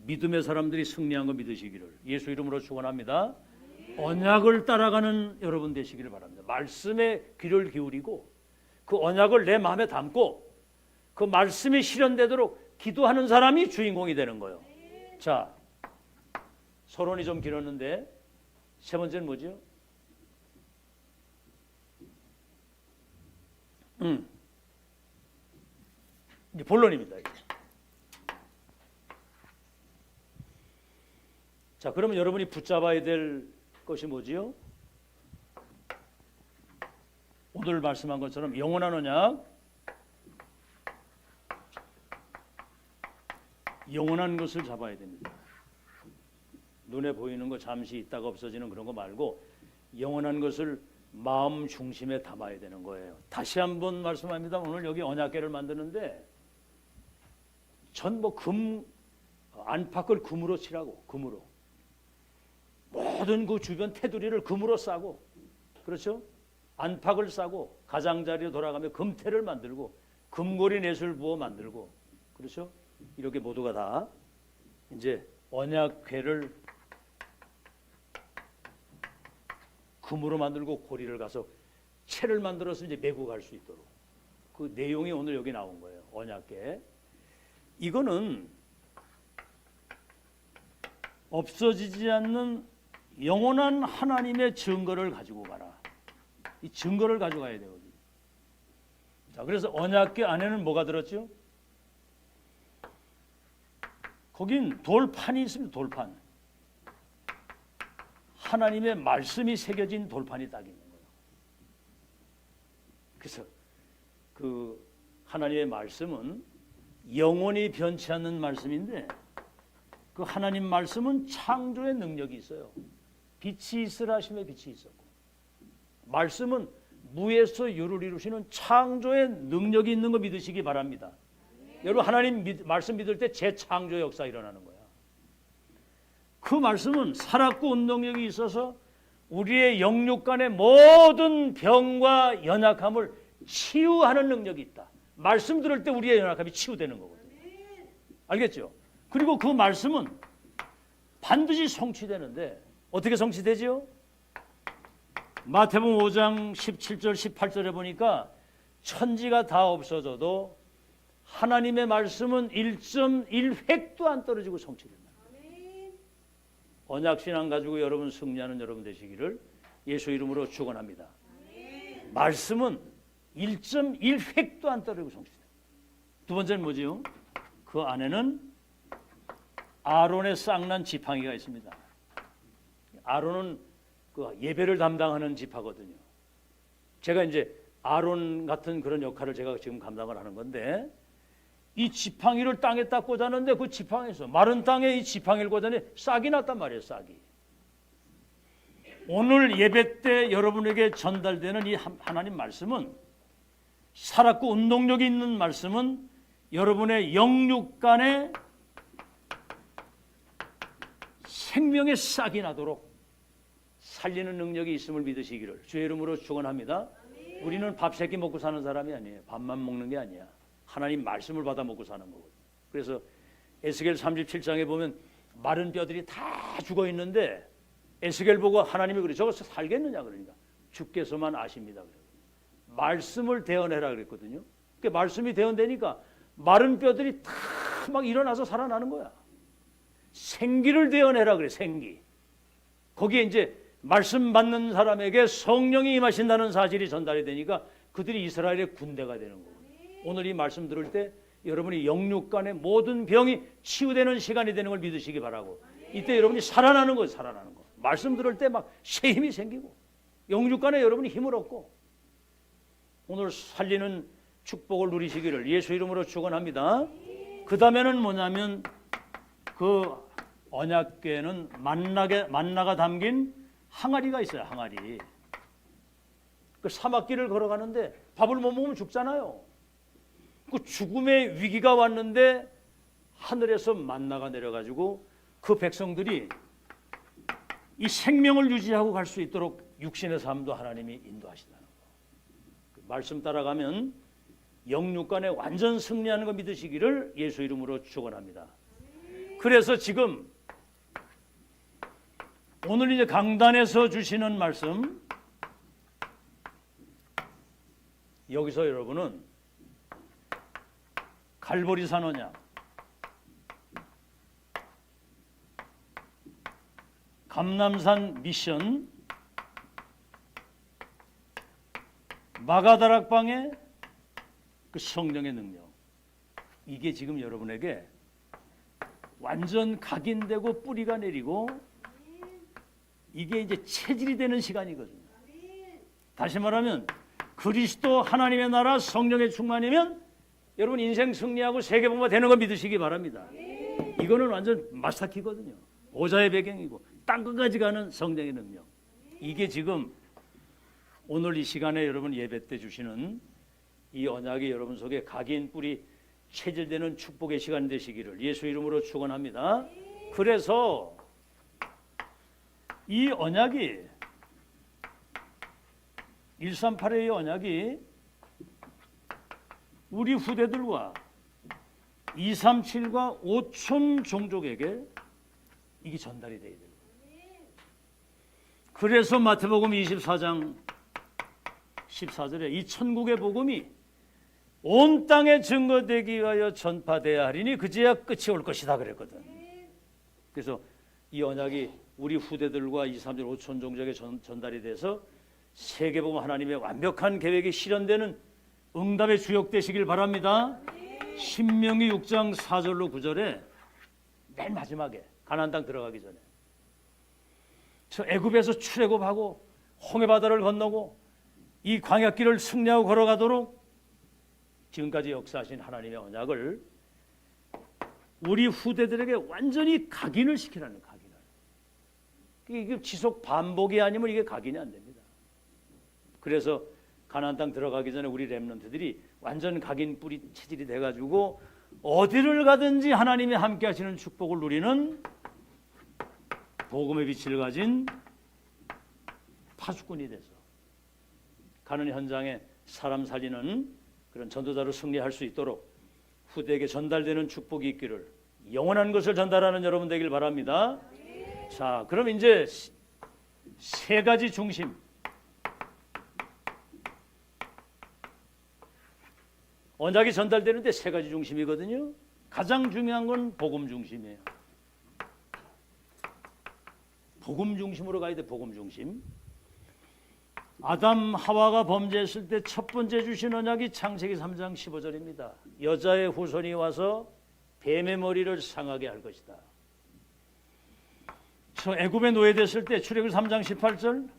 믿음의 사람들이 승리한 거 믿으시기를 예수 이름으로 축원합니다. 언약을 따라가는 여러분 되시기를 바랍니다. 말씀에 귀를 기울이고 그 언약을 내 마음에 담고 그 말씀이 실현되도록 기도하는 사람이 주인공이 되는 거예요. 자, 서론이 좀 길었는데 세 번째는 뭐죠? 이제 본론입니다. 이제. 자, 그러면 여러분이 붙잡아야 될 것이 뭐지요? 오늘 말씀한 것처럼 영원한 언약, 영원한 것을 잡아야 됩니다. 눈에 보이는 거 잠시 있다가 없어지는 그런 거 말고 영원한 것을 마음 중심에 담아야 되는 거예요. 다시 한번 말씀합니다. 오늘 여기 언약궤를 만드는데 전 뭐 금 안팎을 금으로 칠하고 금으로 모든 그 주변 테두리를 금으로 싸고 그렇죠? 안팎을 싸고 가장자리로 돌아가며 금태를 만들고 금고리 넷을 부어 만들고 그렇죠? 이렇게 모두가 다 이제 언약궤를 금으로 만들고 고리를 가서 채를 만들어서 이제 메고 갈 수 있도록 그 내용이 오늘 여기 나온 거예요. 언약궤. 이거는 없어지지 않는 영원한 하나님의 증거를 가지고 가라. 이 증거를 가져가야 되거든요. 자, 그래서 언약궤 안에는 뭐가 들었죠? 거긴 돌판이 있습니다. 돌판. 하나님의 말씀이 새겨진 돌판이 딱 있는 거예요. 그래서 그 하나님의 말씀은 영원히 변치 않는 말씀인데 그 하나님 말씀은 창조의 능력이 있어요. 빛이 있으라 하심에 빛이 있었고 말씀은 무에서 유를 이루시는 창조의 능력이 있는 거 믿으시기 바랍니다. 여러분 하나님 말씀 믿을 때 재창조 역사 일어나는 거야. 그 말씀은 살았고 운동력이 있어서 우리의 영육 간의 모든 병과 연약함을 치유하는 능력이 있다. 말씀 들을 때 우리의 연약함이 치유되는 거거든요. 알겠죠? 그리고 그 말씀은 반드시 성취되는데 어떻게 성취되지요? 마태복음 5장 17절 18절에 보니까 천지가 다 없어져도 하나님의 말씀은 1.1획도 안 떨어지고 성취된다. 언약신앙 가지고 여러분 승리하는 여러분 되시기를 예수 이름으로 축원합니다. 말씀은 1.1획도 안 떨어지고 성취된다. 두 번째는 뭐지요? 그 안에는 아론의 쌍난 지팡이가 있습니다. 아론은 그 예배를 담당하는 지파거든요. 제가 이제 아론 같은 그런 역할을 제가 지금 감당을 하는 건데 이 지팡이를 땅에 딱 꽂았는데 그 지팡이에서 마른 땅에 이 지팡이를 꽂았는데 싹이 났단 말이에요. 싹이. 오늘 예배 때 여러분에게 전달되는 이 하나님 말씀은 살았고 운동력이 있는 말씀은 여러분의 영육 간에 생명의 싹이 나도록 살리는 능력이 있음을 믿으시기를 주의 이름으로 축원합니다. 우리는 밥 새끼 먹고 사는 사람이 아니에요. 밥만 먹는 게 아니야. 하나님 말씀을 받아 먹고 사는 거거든요. 그래서 에스겔 37장에 보면 마른 뼈들이 다 죽어 있는데 에스겔 보고 하나님이 그래 저거 살겠느냐 그러니까 주께서만 아십니다. 말씀을 대언해라 그랬거든요. 그 말씀이 대언되니까 마른 뼈들이 다 막 일어나서 살아나는 거야. 생기를 대언해라 그래. 생기. 거기에 이제 말씀 받는 사람에게 성령이 임하신다는 사실이 전달이 되니까 그들이 이스라엘의 군대가 되는 거예요. 오늘 이 말씀 들을 때 여러분이 영육 간의 모든 병이 치유되는 시간이 되는 걸 믿으시기 바라고 이때 여러분이 살아나는 거예요. 살아나는 거. 말씀 들을 때 막 새 힘이 생기고 영육 간에 여러분이 힘을 얻고 오늘 살리는 축복을 누리시기를 예수 이름으로 축원합니다. 그 다음에는 뭐냐면 그 언약궤에는 만나가 담긴 항아리가 있어요. 항아리. 그 사막길을 걸어가는데 밥을 못 먹으면 죽잖아요. 그 죽음의 위기가 왔는데 하늘에서 만나가 내려가지고 그 백성들이 이 생명을 유지하고 갈 수 있도록 육신의 삶도 하나님이 인도하신다는 거. 그 말씀 따라가면 영육 간에 완전 승리하는 거 믿으시기를 예수 이름으로 축원합니다. 그래서 지금 오늘 이제 강단에서 주시는 말씀 여기서 여러분은 갈보리산 언약 감남산 미션 마가다락방의 그 성령의 능력 이게 지금 여러분에게 완전 각인되고 뿌리가 내리고 이게 이제 체질이 되는 시간이거든요. 다시 말하면 그리스도 하나님의 나라 성령의 충만이면 여러분 인생 승리하고 세계복음화 되는 거 믿으시기 바랍니다. 이거는 완전 마스터키거든요. 오자의 배경이고 땅끝까지 가는 성령의 능력. 이게 지금 오늘 이 시간에 여러분 예배 때 주시는 이 언약이 여러분 속에 각인 뿌리 체질되는 축복의 시간 되시기를 예수 이름으로 축원합니다. 그래서 이 언약이 138의 언약이 우리 후대들과 237과 5천 종족에게 이게 전달이 돼야 돼요. 그래서 마태복음 24장 14절에 이 천국의 복음이 온 땅에 증거되기 위하여 전파돼야 하리니 그제야 끝이 올 것이다 그랬거든. 그래서 이 언약이 우리 후대들과 2, 3, 5천 종족에 전달이 돼서 세계복음 하나님의 완벽한 계획이 실현되는 응답의 주역 되시길 바랍니다. 신명기 6장 4절로 9절에 맨 마지막에 가나안 땅 들어가기 전에 저 애굽에서 출애굽하고 홍해 바다를 건너고 이 광야길을 승리하고 걸어가도록 지금까지 역사하신 하나님의 언약을 우리 후대들에게 완전히 각인을 시키라는 각인을. 이게 지속 반복이 아니면 이게 각인이 안 됩니다. 그래서 가나안 땅 들어가기 전에 우리 렘넌트들이 완전 각인 뿌리 체질이 돼가지고 어디를 가든지 하나님이 함께 하시는 축복을 누리는 복음의 빛을 가진 파수꾼이 돼서 가는 현장에 사람 살리는 그런 전도자로 승리할 수 있도록 후대에게 전달되는 축복이 있기를 영원한 것을 전달하는 여러분 되길 바랍니다. 자, 그럼 이제 세 가지 중심. 언약이 전달되는데 세 가지 중심이거든요. 가장 중요한 건 복음 중심이에요. 복음 중심으로 가야 돼. 복음 중심. 아담 하와가 범죄했을 때 첫 번째 주신 언약이 창세기 3장 15절입니다. 여자의 후손이 와서 뱀의 머리를 상하게 할 것이다. 저 애굽에 노예됐을 때 출애굽 3장 18절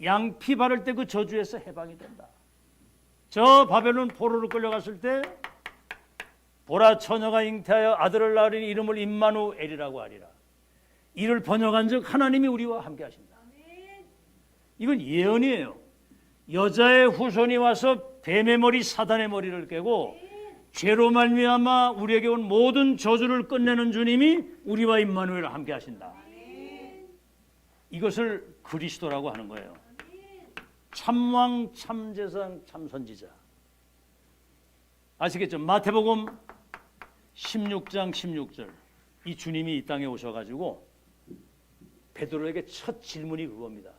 양피 바를 때 그 저주에서 해방이 된다. 저 바벨론 포로로 끌려갔을 때 보라 처녀가 잉태하여 아들을 낳으니 이름을 임마누엘이라고 하리라. 이를 번역한즉 하나님이 우리와 함께 하신다. 이건 예언이에요. 여자의 후손이 와서 뱀의 머리 사단의 머리를 깨고 죄로 말미암아 우리에게 온 모든 저주를 끝내는 주님이 우리와 임마누엘과 함께 하신다. 이것을 그리스도라고 하는 거예요. 참왕, 참제상, 참선지자. 아시겠죠? 마태복음 16장 16절. 이 주님이 이 땅에 오셔가지고 베드로에게 첫 질문이 그겁니다.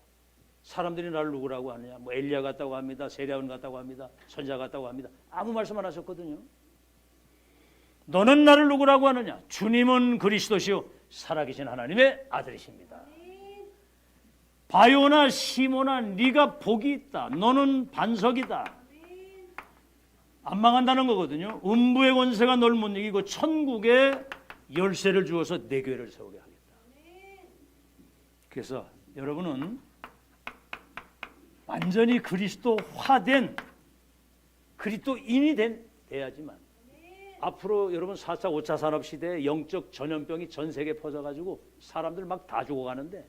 사람들이 나를 누구라고 하느냐? 뭐 엘리야 같다고 합니다. 세례요한 같다고 합니다. 선지자 같다고 합니다. 아무 말씀 안 하셨거든요. 너는 나를 누구라고 하느냐? 주님은 그리스도시요 살아계신 하나님의 아들이십니다. 바요나 시모나 네가 복이 있다. 너는 반석이다. 안 망한다는 거거든요. 음부의 권세가 널 못 이기고 천국의 열쇠를 주어서 내 교회를 세우게 하겠다. 그래서 여러분은 완전히 그리스도화된 그리스도인이 돼야지만 앞으로 여러분 4차 5차 산업시대에 영적 전염병이 전 세계에 퍼져가지고 사람들 막 다 죽어가는데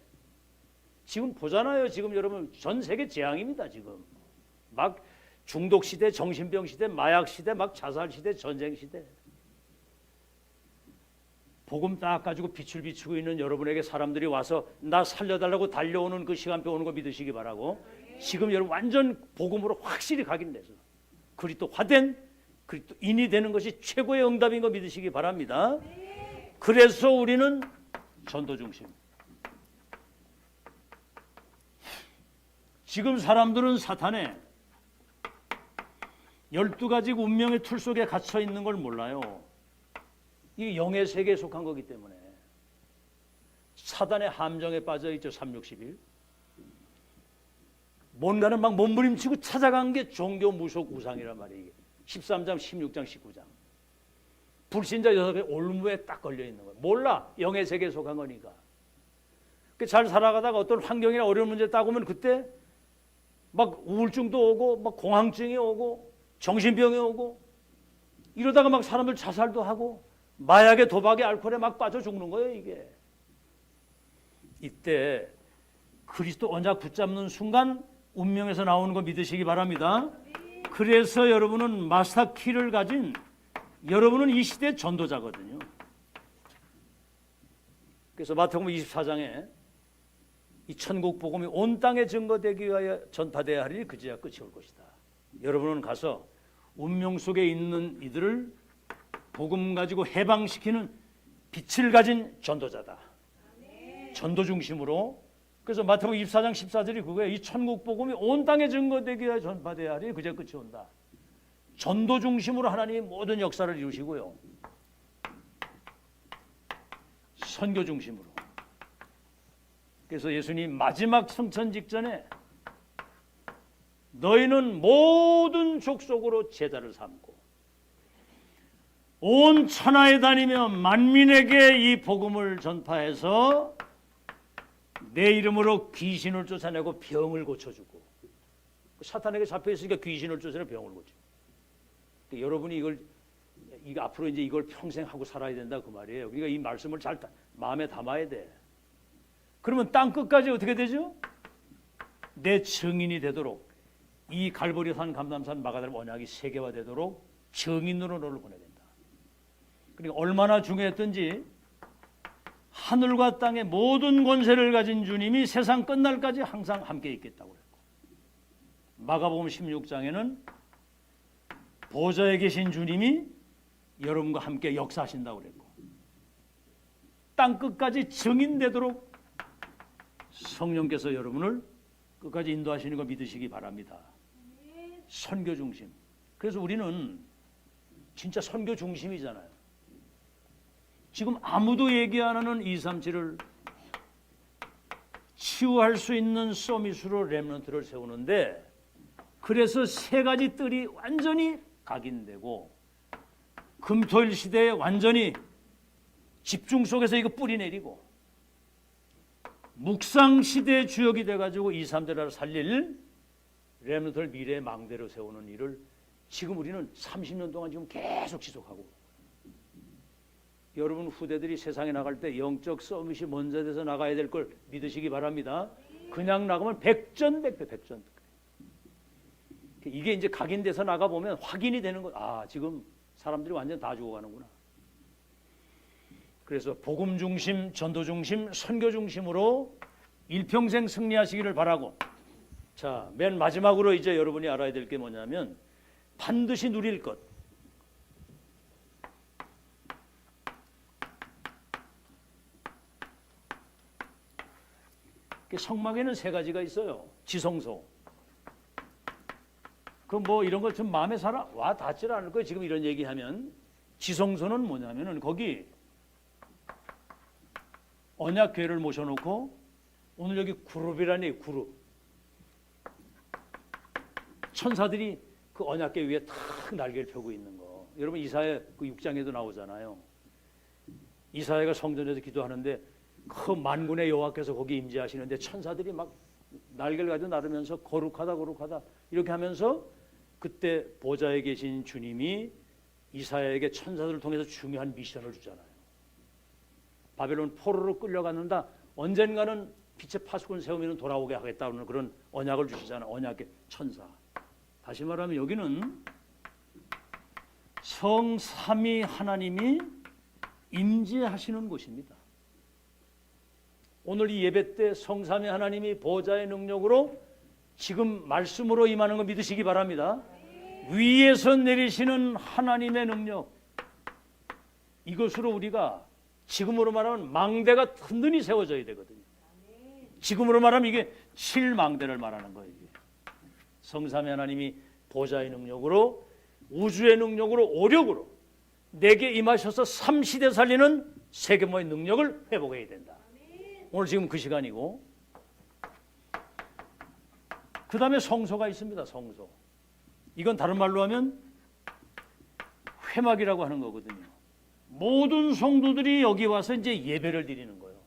지금 보잖아요. 지금 여러분 전 세계 재앙입니다. 지금 막 중독 시대, 정신병 시대, 마약 시대, 막 자살 시대, 전쟁 시대. 복음 딱 가지고 빛을 비추고 있는 여러분에게 사람들이 와서 나 살려달라고 달려오는 그 시간표 오는 거 믿으시기 바라고 지금 여러분 완전 복음으로 확실히 각인돼서 그리스도화된 그리스도인이 되는 것이 최고의 응답인 거 믿으시기 바랍니다. 그래서 우리는 전도 중심. 지금 사람들은 사탄의 12가지 운명의 틀 속에 갇혀 있는 걸 몰라요. 이게 영의 세계에 속한 거기 때문에 사단의 함정에 빠져 있죠. 361 뭔가는 막 몸부림치고 찾아간 게 종교 무속 우상이란 말이에요. 13장 16장 19장 불신자 6의 올무에 딱 걸려 있는 거예요. 몰라. 영의 세계에 속한 거니까. 잘 살아가다가 어떤 환경이나 어려운 문제 딱 오면 그때 막 우울증도 오고 막 공황증이 오고 정신병이 오고 이러다가 막 사람들 자살도 하고 마약에 도박에 알코올에 막 빠져 죽는 거예요. 이게 이때 그리스도 언약 붙잡는 순간 운명에서 나오는 거 믿으시기 바랍니다. 그래서 여러분은 마스터 키를 가진 여러분은 이 시대의 전도자거든요. 그래서 마태복음 24장에 이 천국 복음이 온 땅에 증거되기 위하여 전파되어야 하리니 그제야 끝이 올 것이다. 여러분은 가서 운명 속에 있는 이들을 복음 가지고 해방시키는 빛을 가진 전도자다. 전도 중심으로. 그래서 마태복음 24장 14절이 그거예요. 이 천국 복음이 온 땅에 증거되기 위하여 전파되어야 하리니 그제야 끝이 온다. 전도 중심으로 하나님이 모든 역사를 이루시고요. 선교 중심으로. 그래서 예수님 마지막 승천 직전에 너희는 모든 족속으로 제자를 삼고 온 천하에 다니며 만민에게 이 복음을 전파해서 내 이름으로 귀신을 쫓아내고 병을 고쳐주고, 사탄에게 잡혀있으니까 귀신을 쫓아내고 병을 고쳐. 그러니까 여러분이 이거 앞으로 이제 이걸 평생 하고 살아야 된다 그 말이에요. 그러니까 이 말씀을 잘 마음에 담아야 돼. 그러면 땅 끝까지 어떻게 되죠? 내 증인이 되도록, 이 갈보리산, 감람산, 마가다림 언약이 세계화되도록 증인으로 너를 보내야 된다. 그러니까 얼마나 중요했던지 하늘과 땅의 모든 권세를 가진 주님이 세상 끝날까지 항상 함께 있겠다고 그랬고, 마가복음 16장에는 보좌에 계신 주님이 여러분과 함께 역사하신다고 그랬고, 땅 끝까지 증인되도록 성령께서 여러분을 끝까지 인도하시는 거 믿으시기 바랍니다. 선교 중심. 그래서 우리는 진짜 선교 중심이잖아요. 지금 아무도 얘기 안 하는 237을 치유할 수 있는 서밋으로 렘넌트를 세우는데, 그래서 세 가지 뜰이 완전히 각인되고 금토일 시대에 완전히 집중 속에서 이거 뿌리 내리고 묵상 시대의 주역이 돼가지고 237을 살릴 렘넌트를 미래의 망대로 세우는 일을 지금 우리는 30년 동안 지금 계속 지속하고, 여러분 후대들이 세상에 나갈 때 영적 서밋이 먼저 돼서 나가야 될 걸 믿으시기 바랍니다. 그냥 나가면 백전백패, 백전. 이게 이제 각인돼서 나가보면 확인이 되는 거. 아, 지금 사람들이 완전 다 죽어가는구나. 그래서 복음 중심, 전도 중심, 선교 중심으로 일평생 승리하시기를 바라고, 자, 맨 마지막으로 이제 여러분이 알아야 될 게 뭐냐면 반드시 누릴 것. 성막에는 세 가지가 있어요. 지성소. 그 뭐 이런 것 좀 마음에 살아? 와 닿질 않을 거예요. 지금 이런 얘기하면. 지성소는 뭐냐면은 거기 언약궤를 모셔놓고, 오늘 여기 그룹이라니, 그룹. 천사들이 그 언약궤 위에 탁 날개를 펴고 있는 거. 여러분 이사야 그 6장에도 나오잖아요. 이사야가 성전에서 기도하는데 그 만군의 여호와께서 거기 임재하시는데 천사들이 막 날개를 가지고 나르면서 거룩하다 거룩하다 이렇게 하면서, 그때 보좌에 계신 주님이 이사야에게 천사들을 통해서 중요한 미션을 주잖아요. 바벨론 포로로 끌려갔는다. 언젠가는 빛의 파수꾼 세우면 돌아오게 하겠다는 그런 언약을 주시잖아요. 언약의 천사. 다시 말하면 여기는 성삼위 하나님이 임재하시는 곳입니다. 오늘 이 예배 때 성삼위 하나님이 보좌의 능력으로 지금 말씀으로 임하는 거 믿으시기 바랍니다. 위에서 내리시는 하나님의 능력, 이것으로 우리가 지금으로 말하면 망대가 든든히 세워져야 되거든요. 지금으로 말하면 이게 7망대를 말하는 거예요. 이게. 성삼위 하나님이 보좌의 능력으로, 우주의 능력으로, 오력으로 내게 임하셔서 삼시대 살리는 세계모의 능력을 회복해야 된다. 오늘 지금 그 시간이고, 그 다음에 성소가 있습니다. 성소. 이건 다른 말로 하면 회막이라고 하는 거거든요. 모든 성도들이 여기 와서 이제 예배를 드리는 거예요.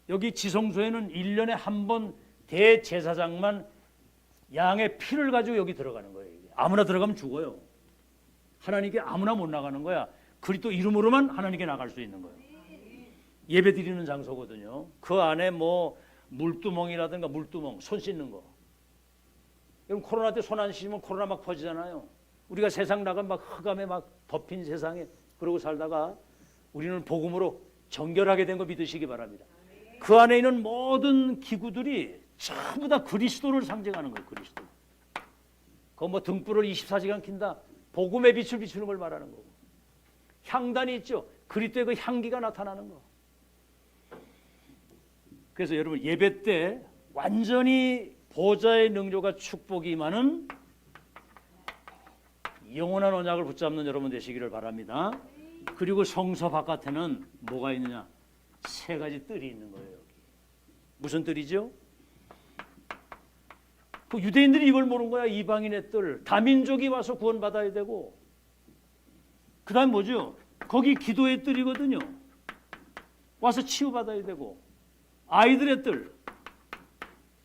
여기 지성소에는 1년에 한 번 대제사장만 양의 피를 가지고 여기 들어가는 거예요. 아무나 들어가면 죽어요. 하나님께 아무나 못 나가는 거야. 그리스도 이름으로만 하나님께 나갈 수 있는 거예요. 예배 드리는 장소거든요. 그 안에 뭐 물두멍이라든가 물두멍, 손 씻는 거. 여러분 코로나 때 손 안 씻으면 코로나 막 퍼지잖아요. 우리가 세상 나가 막 흑암에 막 덮인 세상에 그러고 살다가 우리는 복음으로 정결하게 된 거 믿으시기 바랍니다. 그 안에 있는 모든 기구들이 전부 다 그리스도를 상징하는 거예요. 그리스도. 그 뭐 등불을 24시간 킨다. 복음의 빛을 비추는 걸 말하는 거고. 향단이 있죠. 그리스도의 그 향기가 나타나는 거. 그래서 여러분 예배 때 완전히 보좌의 능력과 축복이 임하는 영원한 언약을 붙잡는 여러분 되시기를 바랍니다. 그리고 성서 바깥에는 뭐가 있느냐? 세 가지 뜰이 있는 거예요. 여기. 무슨 뜰이죠? 그 유대인들이 이걸 모르는 거야. 이방인의 뜰. 다민족이 와서 구원받아야 되고, 그 다음 뭐죠? 거기 기도의 뜰이거든요. 와서 치유받아야 되고, 아이들의 뜰.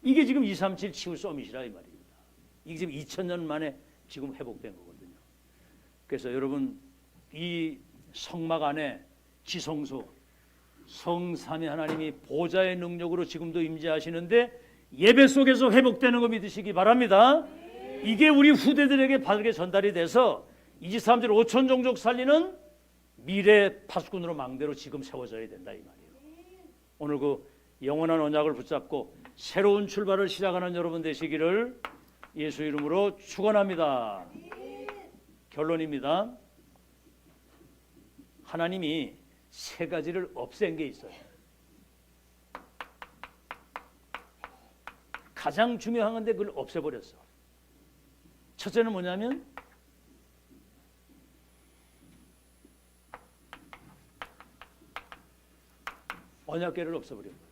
이게 지금 237 치유 서밋이라 이 말입니다. 이게 지금 2000년 만에 지금 회복된 거거든요. 그래서 여러분 이 성막 안에 지성소 성삼위 하나님이 보좌의 능력으로 지금도 임재하시는데 예배 속에서 회복되는 거 믿으시기 바랍니다. 이게 우리 후대들에게 바르게 전달이 돼서 이 사람들 5천 종족 살리는 미래 파수꾼으로 망대로 지금 세워져야 된다 이 말이에요. 오늘 그 영원한 언약을 붙잡고 새로운 출발을 시작하는 여러분 되시기를 예수 이름으로 축원합니다. 결론입니다. 하나님이 세 가지를 없앤 게 있어요. 가장 중요한 건데 그걸 없애버렸어. 첫째는 뭐냐면 언약궤를 없애버린 거예요.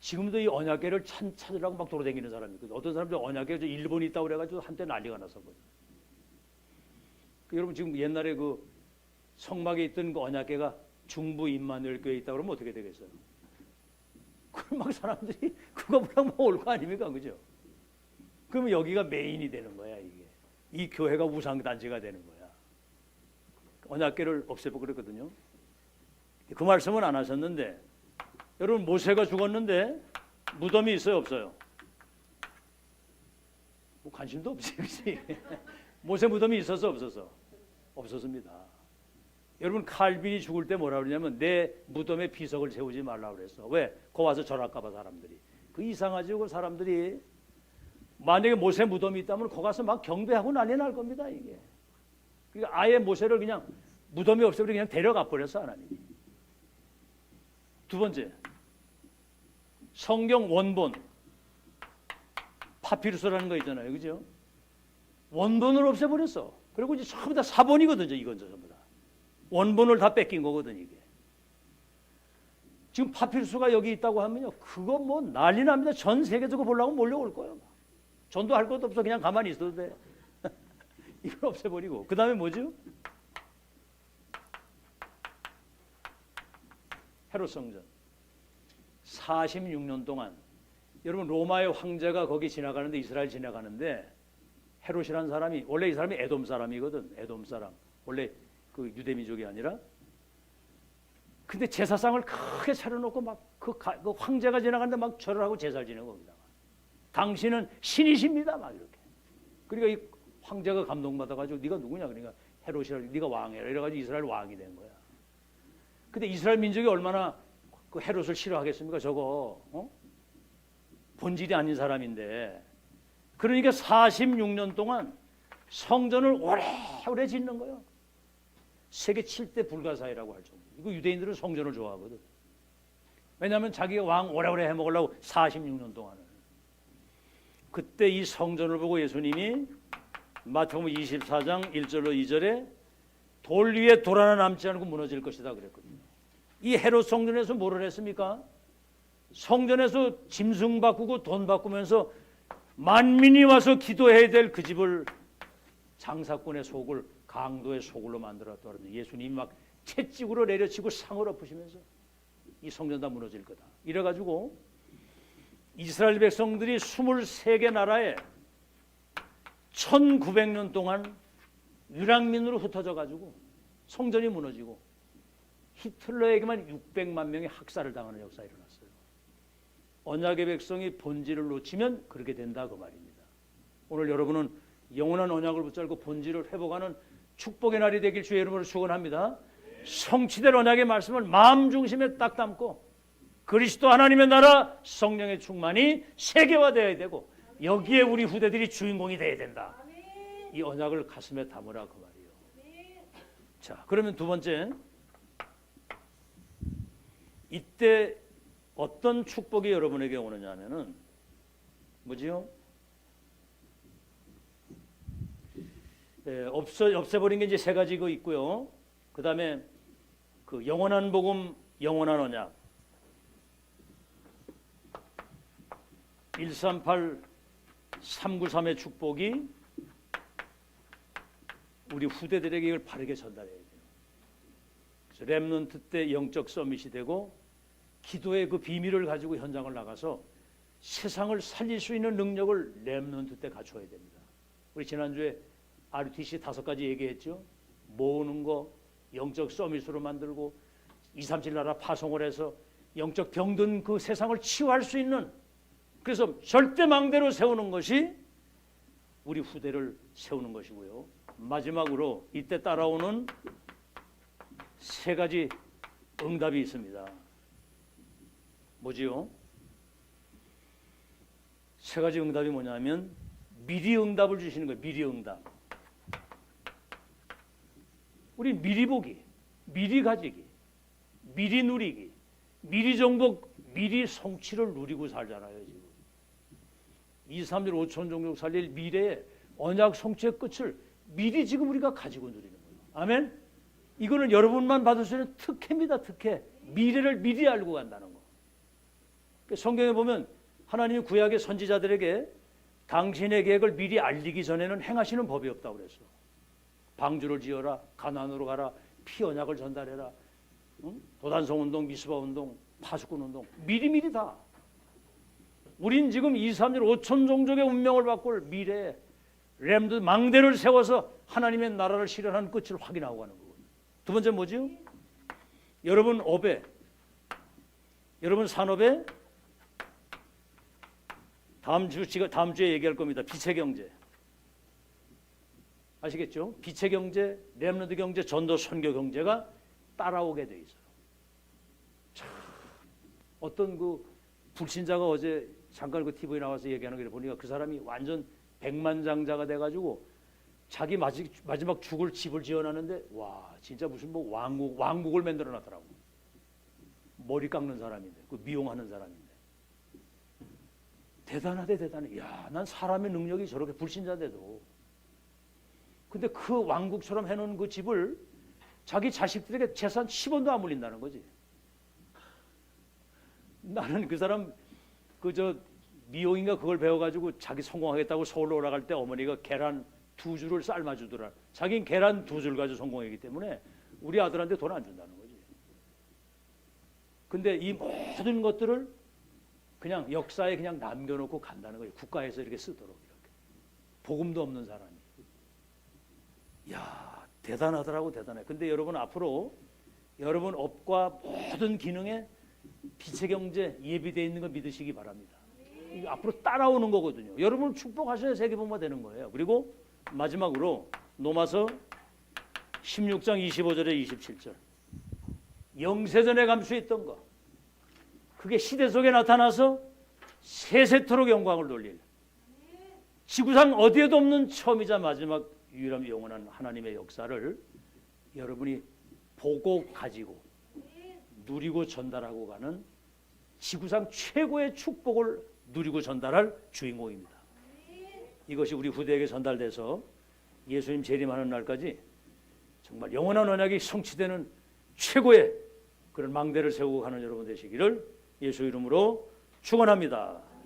지금도 이 언약궤를 찾으라고 막 돌아다니는 사람이 있거든요. 어떤 사람들 언약궤 일본이 있다고 그래가지고 한때 난리가 났었거든요. 여러분 지금 옛날에 그 성막에 있던 그 언약궤가 중부 임마누엘 교회에 있다고 그러면 어떻게 되겠어요? 그럼 막 사람들이 그거 보려고 올 거 아닙니까? 그죠? 그러면 여기가 메인이 되는 거야, 이게. 이 교회가 우상단지가 되는 거야. 언약궤를 없애고 그랬거든요. 그 말씀은 안 하셨는데, 여러분 모세가 죽었는데 무덤이 있어요, 없어요? 뭐 관심도 없지, 그치? 모세 무덤이 있었어, 없었어? 없었습니다. 여러분 칼빈이 죽을 때 뭐라 그러냐면 내 무덤에 비석을 세우지 말라고 그랬어. 왜? 거 와서 절할까 봐 사람들이. 그 이상하지, 그 사람들이. 만약에 모세 무덤이 있다면 거 가서 막 경배하고 난리 날 겁니다, 이게. 그러니까 아예 모세를 그냥 무덤이 없애버리고 그냥 데려가 버렸어, 하나님이. 두 번째, 성경 원본 파피루스라는 거 있잖아요, 그죠? 원본을 없애버렸어. 그리고 이제 전부 다 사본이거든요, 이건 전부 다. 원본을 다 뺏긴 거거든, 이게. 지금 파피루스가 여기 있다고 하면요, 그거 뭐 난리 납니다. 전 세계적으로 보려고 몰려올 거예요. 전도 할 것도 없어. 그냥 가만히 있어도 돼. 이걸 없애버리고. 그 다음에 뭐죠? 헤롯 성전. 46년 동안 여러분 로마의 황제가 거기 지나가는데 이스라엘 지나가는데 헤롯이라는 사람이 원래 이 사람이 에돔 사람이거든. 에돔 사람. 원래 그 유대 민족이 아니라. 근데 제사상을 크게 차려놓고 막 그 황제가 지나가는데 막 절을 하고 제사를 지내는 겁니다. 당신은 신이십니다. 막 이렇게. 그러니까 이 황제가 감동받아가지고 네가 누구냐? 그러니까 헤롯이라 네가 왕이라 이래가지고 이스라엘 왕이 된 거야. 근데 이스라엘 민족이 얼마나 그 헤롯을 싫어하겠습니까? 저거 본질이 아닌 사람인데. 그러니까 46년 동안 성전을 오래오래 짓는 거예요. 세계 7대 불가사의라고 할 정도. 이거 유대인들은 성전을 좋아하거든. 왜냐하면 자기가 왕 오래오래 해먹으려고 46년 동안을. 그때 이 성전을 보고 예수님이 마태복음 24장 1절로 2절에 돌 위에 돌 하나 남지 않고 무너질 것이다 그랬거든요. 이 헤롯 성전에서 뭐를 했습니까? 성전에서 짐승 바꾸고 돈 바꾸면서 만민이 와서 기도해야 될 그 집을 장사꾼의 속을 강도의 속으로 만들었다고 예수님이 막 채찍으로 내려치고 상을 엎으시면서 이 성전 다 무너질 거다. 이래가지고 이스라엘 백성들이 23개 나라에 1900년 동안 유랑민으로 흩어져 가지고 성전이 무너지고 히틀러에게만 600만 명의 학살을 당하는 역사가 일어났어요. 언약의 백성이 본질을 놓치면 그렇게 된다 그 말입니다. 오늘 여러분은 영원한 언약을 붙잡고 본질을 회복하는 축복의 날이 되길 주의 이름으로 축원합니다. 성취될 언약의 말씀을 마음 중심에 딱 담고 그리스도 하나님의 나라 성령의 충만이 세계화되어야 되고 여기에 우리 후대들이 주인공이 되어야 된다. 이 언약을 가슴에 담으라 그 말이에요. 자, 그러면 두 번째, 이때 어떤 축복이 여러분에게 오느냐 하면은 뭐지요? 없애버린 게 이제 세 가지 거 있고요. 그 다음에 그 영원한 복음, 영원한 언약, 138, 393의 축복이 우리 후대들에게 이걸 바르게 전달해야 돼요. 그래서 렘넌트 때 영적 서밋이 되고 기도의 그 비밀을 가지고 현장을 나가서 세상을 살릴 수 있는 능력을 렘넌트 때 갖춰야 됩니다. 우리 지난주에 RTC 5가지 얘기했죠. 모으는 거, 영적 서밋으로 만들고 237 나라 파송을 해서 영적 병든 그 세상을 치유할 수 있는, 그래서 절대망대로 세우는 것이 우리 후대를 세우는 것이고요. 마지막으로 이때 따라오는 세 가지 응답이 있습니다. 뭐지요? 세 가지 응답이 뭐냐면 미리 응답을 주시는 거예요. 미리 응답. 우리 미리 보기, 미리 가지기, 미리 누리기, 미리 정복, 미리 성취를 누리고 살잖아요. 지금 2, 3, 1, 5천 종족 살릴 미래의 언약 성취의 끝을 미리 지금 우리가 가지고 누리는 거예요. 아멘? 이거는 여러분만 받을 수 있는 특혜입니다. 특혜. 미래를 미리 알고 간다는 거. 성경에 보면 하나님이 구약의 선지자들에게 당신의 계획을 미리 알리기 전에는 행하시는 법이 없다고 그랬어. 방주를 지어라, 가나안으로 가라, 피 언약을 전달해라, 도단성 운동, 미스바 운동, 파수꾼 운동, 미리미리 다. 우린 지금 2, 3, 1, 5천 종족의 운명을 바꿀 미래에 렘드 망대를 세워서 하나님의 나라를 실현하는 끝을 확인하고 가는 거거든요. 두 번째 뭐죠? 여러분 업에, 여러분 산업에 다음 주에 얘기할 겁니다. 빛의 경제. 아시겠죠? 빛의 경제, 렘넌트 경제, 전도 선교 경제가 따라오게 돼 있어요. 참, 어떤 그 불신자가 어제 잠깐 그 TV에 나와서 얘기하는 걸 보니까 그 사람이 완전 백만장자가 돼가지고 자기 마지막 죽을 집을 지어놨는데 와 진짜 무슨 뭐 왕국을 만들어놨더라고. 머리 깎는 사람인데, 그 미용하는 사람인데. 대단하대 대단해. 야, 난 사람의 능력이 저렇게 불신자인데도. 근데 그 왕국처럼 해놓은 그 집을 자기 자식들에게 재산 10원도 안 물린다는 거지. 나는 그 사람 그저 미용인가 그걸 배워가지고 자기 성공하겠다고 서울로 올라갈 때 어머니가 계란 2줄을 삶아주더라. 자기는 계란 2줄 가지고 성공했기 때문에 우리 아들한테 돈 안 준다는 거지. 근데 이 모든 것들을 그냥 역사에 그냥 남겨놓고 간다는 거예요. 국가에서 이렇게 쓰도록 이렇게. 복음도 없는 사람이. 야, 대단하더라고. 대단해. 근데 여러분 앞으로 여러분 업과 모든 기능에 빛의 경제 예비되어 있는 거 믿으시기 바랍니다. 이거 앞으로 따라오는 거거든요. 여러분을 축복하셔야 세계복음화 되는 거예요. 그리고 마지막으로 로마서 16장 25절에 27절. 영세전에 감수했던 거. 그게 시대 속에 나타나서 세세토록 영광을 돌릴. 지구상 어디에도 없는 처음이자 마지막 유일한 영원한 하나님의 역사를 여러분이 보고 가지고 누리고 전달하고 가는 지구상 최고의 축복을 누리고 전달할 주인공입니다. 이것이 우리 후대에게 전달돼서 예수님 재림하는 날까지 정말 영원한 언약이 성취되는 최고의 그런 망대를 세우고 가는 여러분 되시기를 예수 이름으로 축원합니다.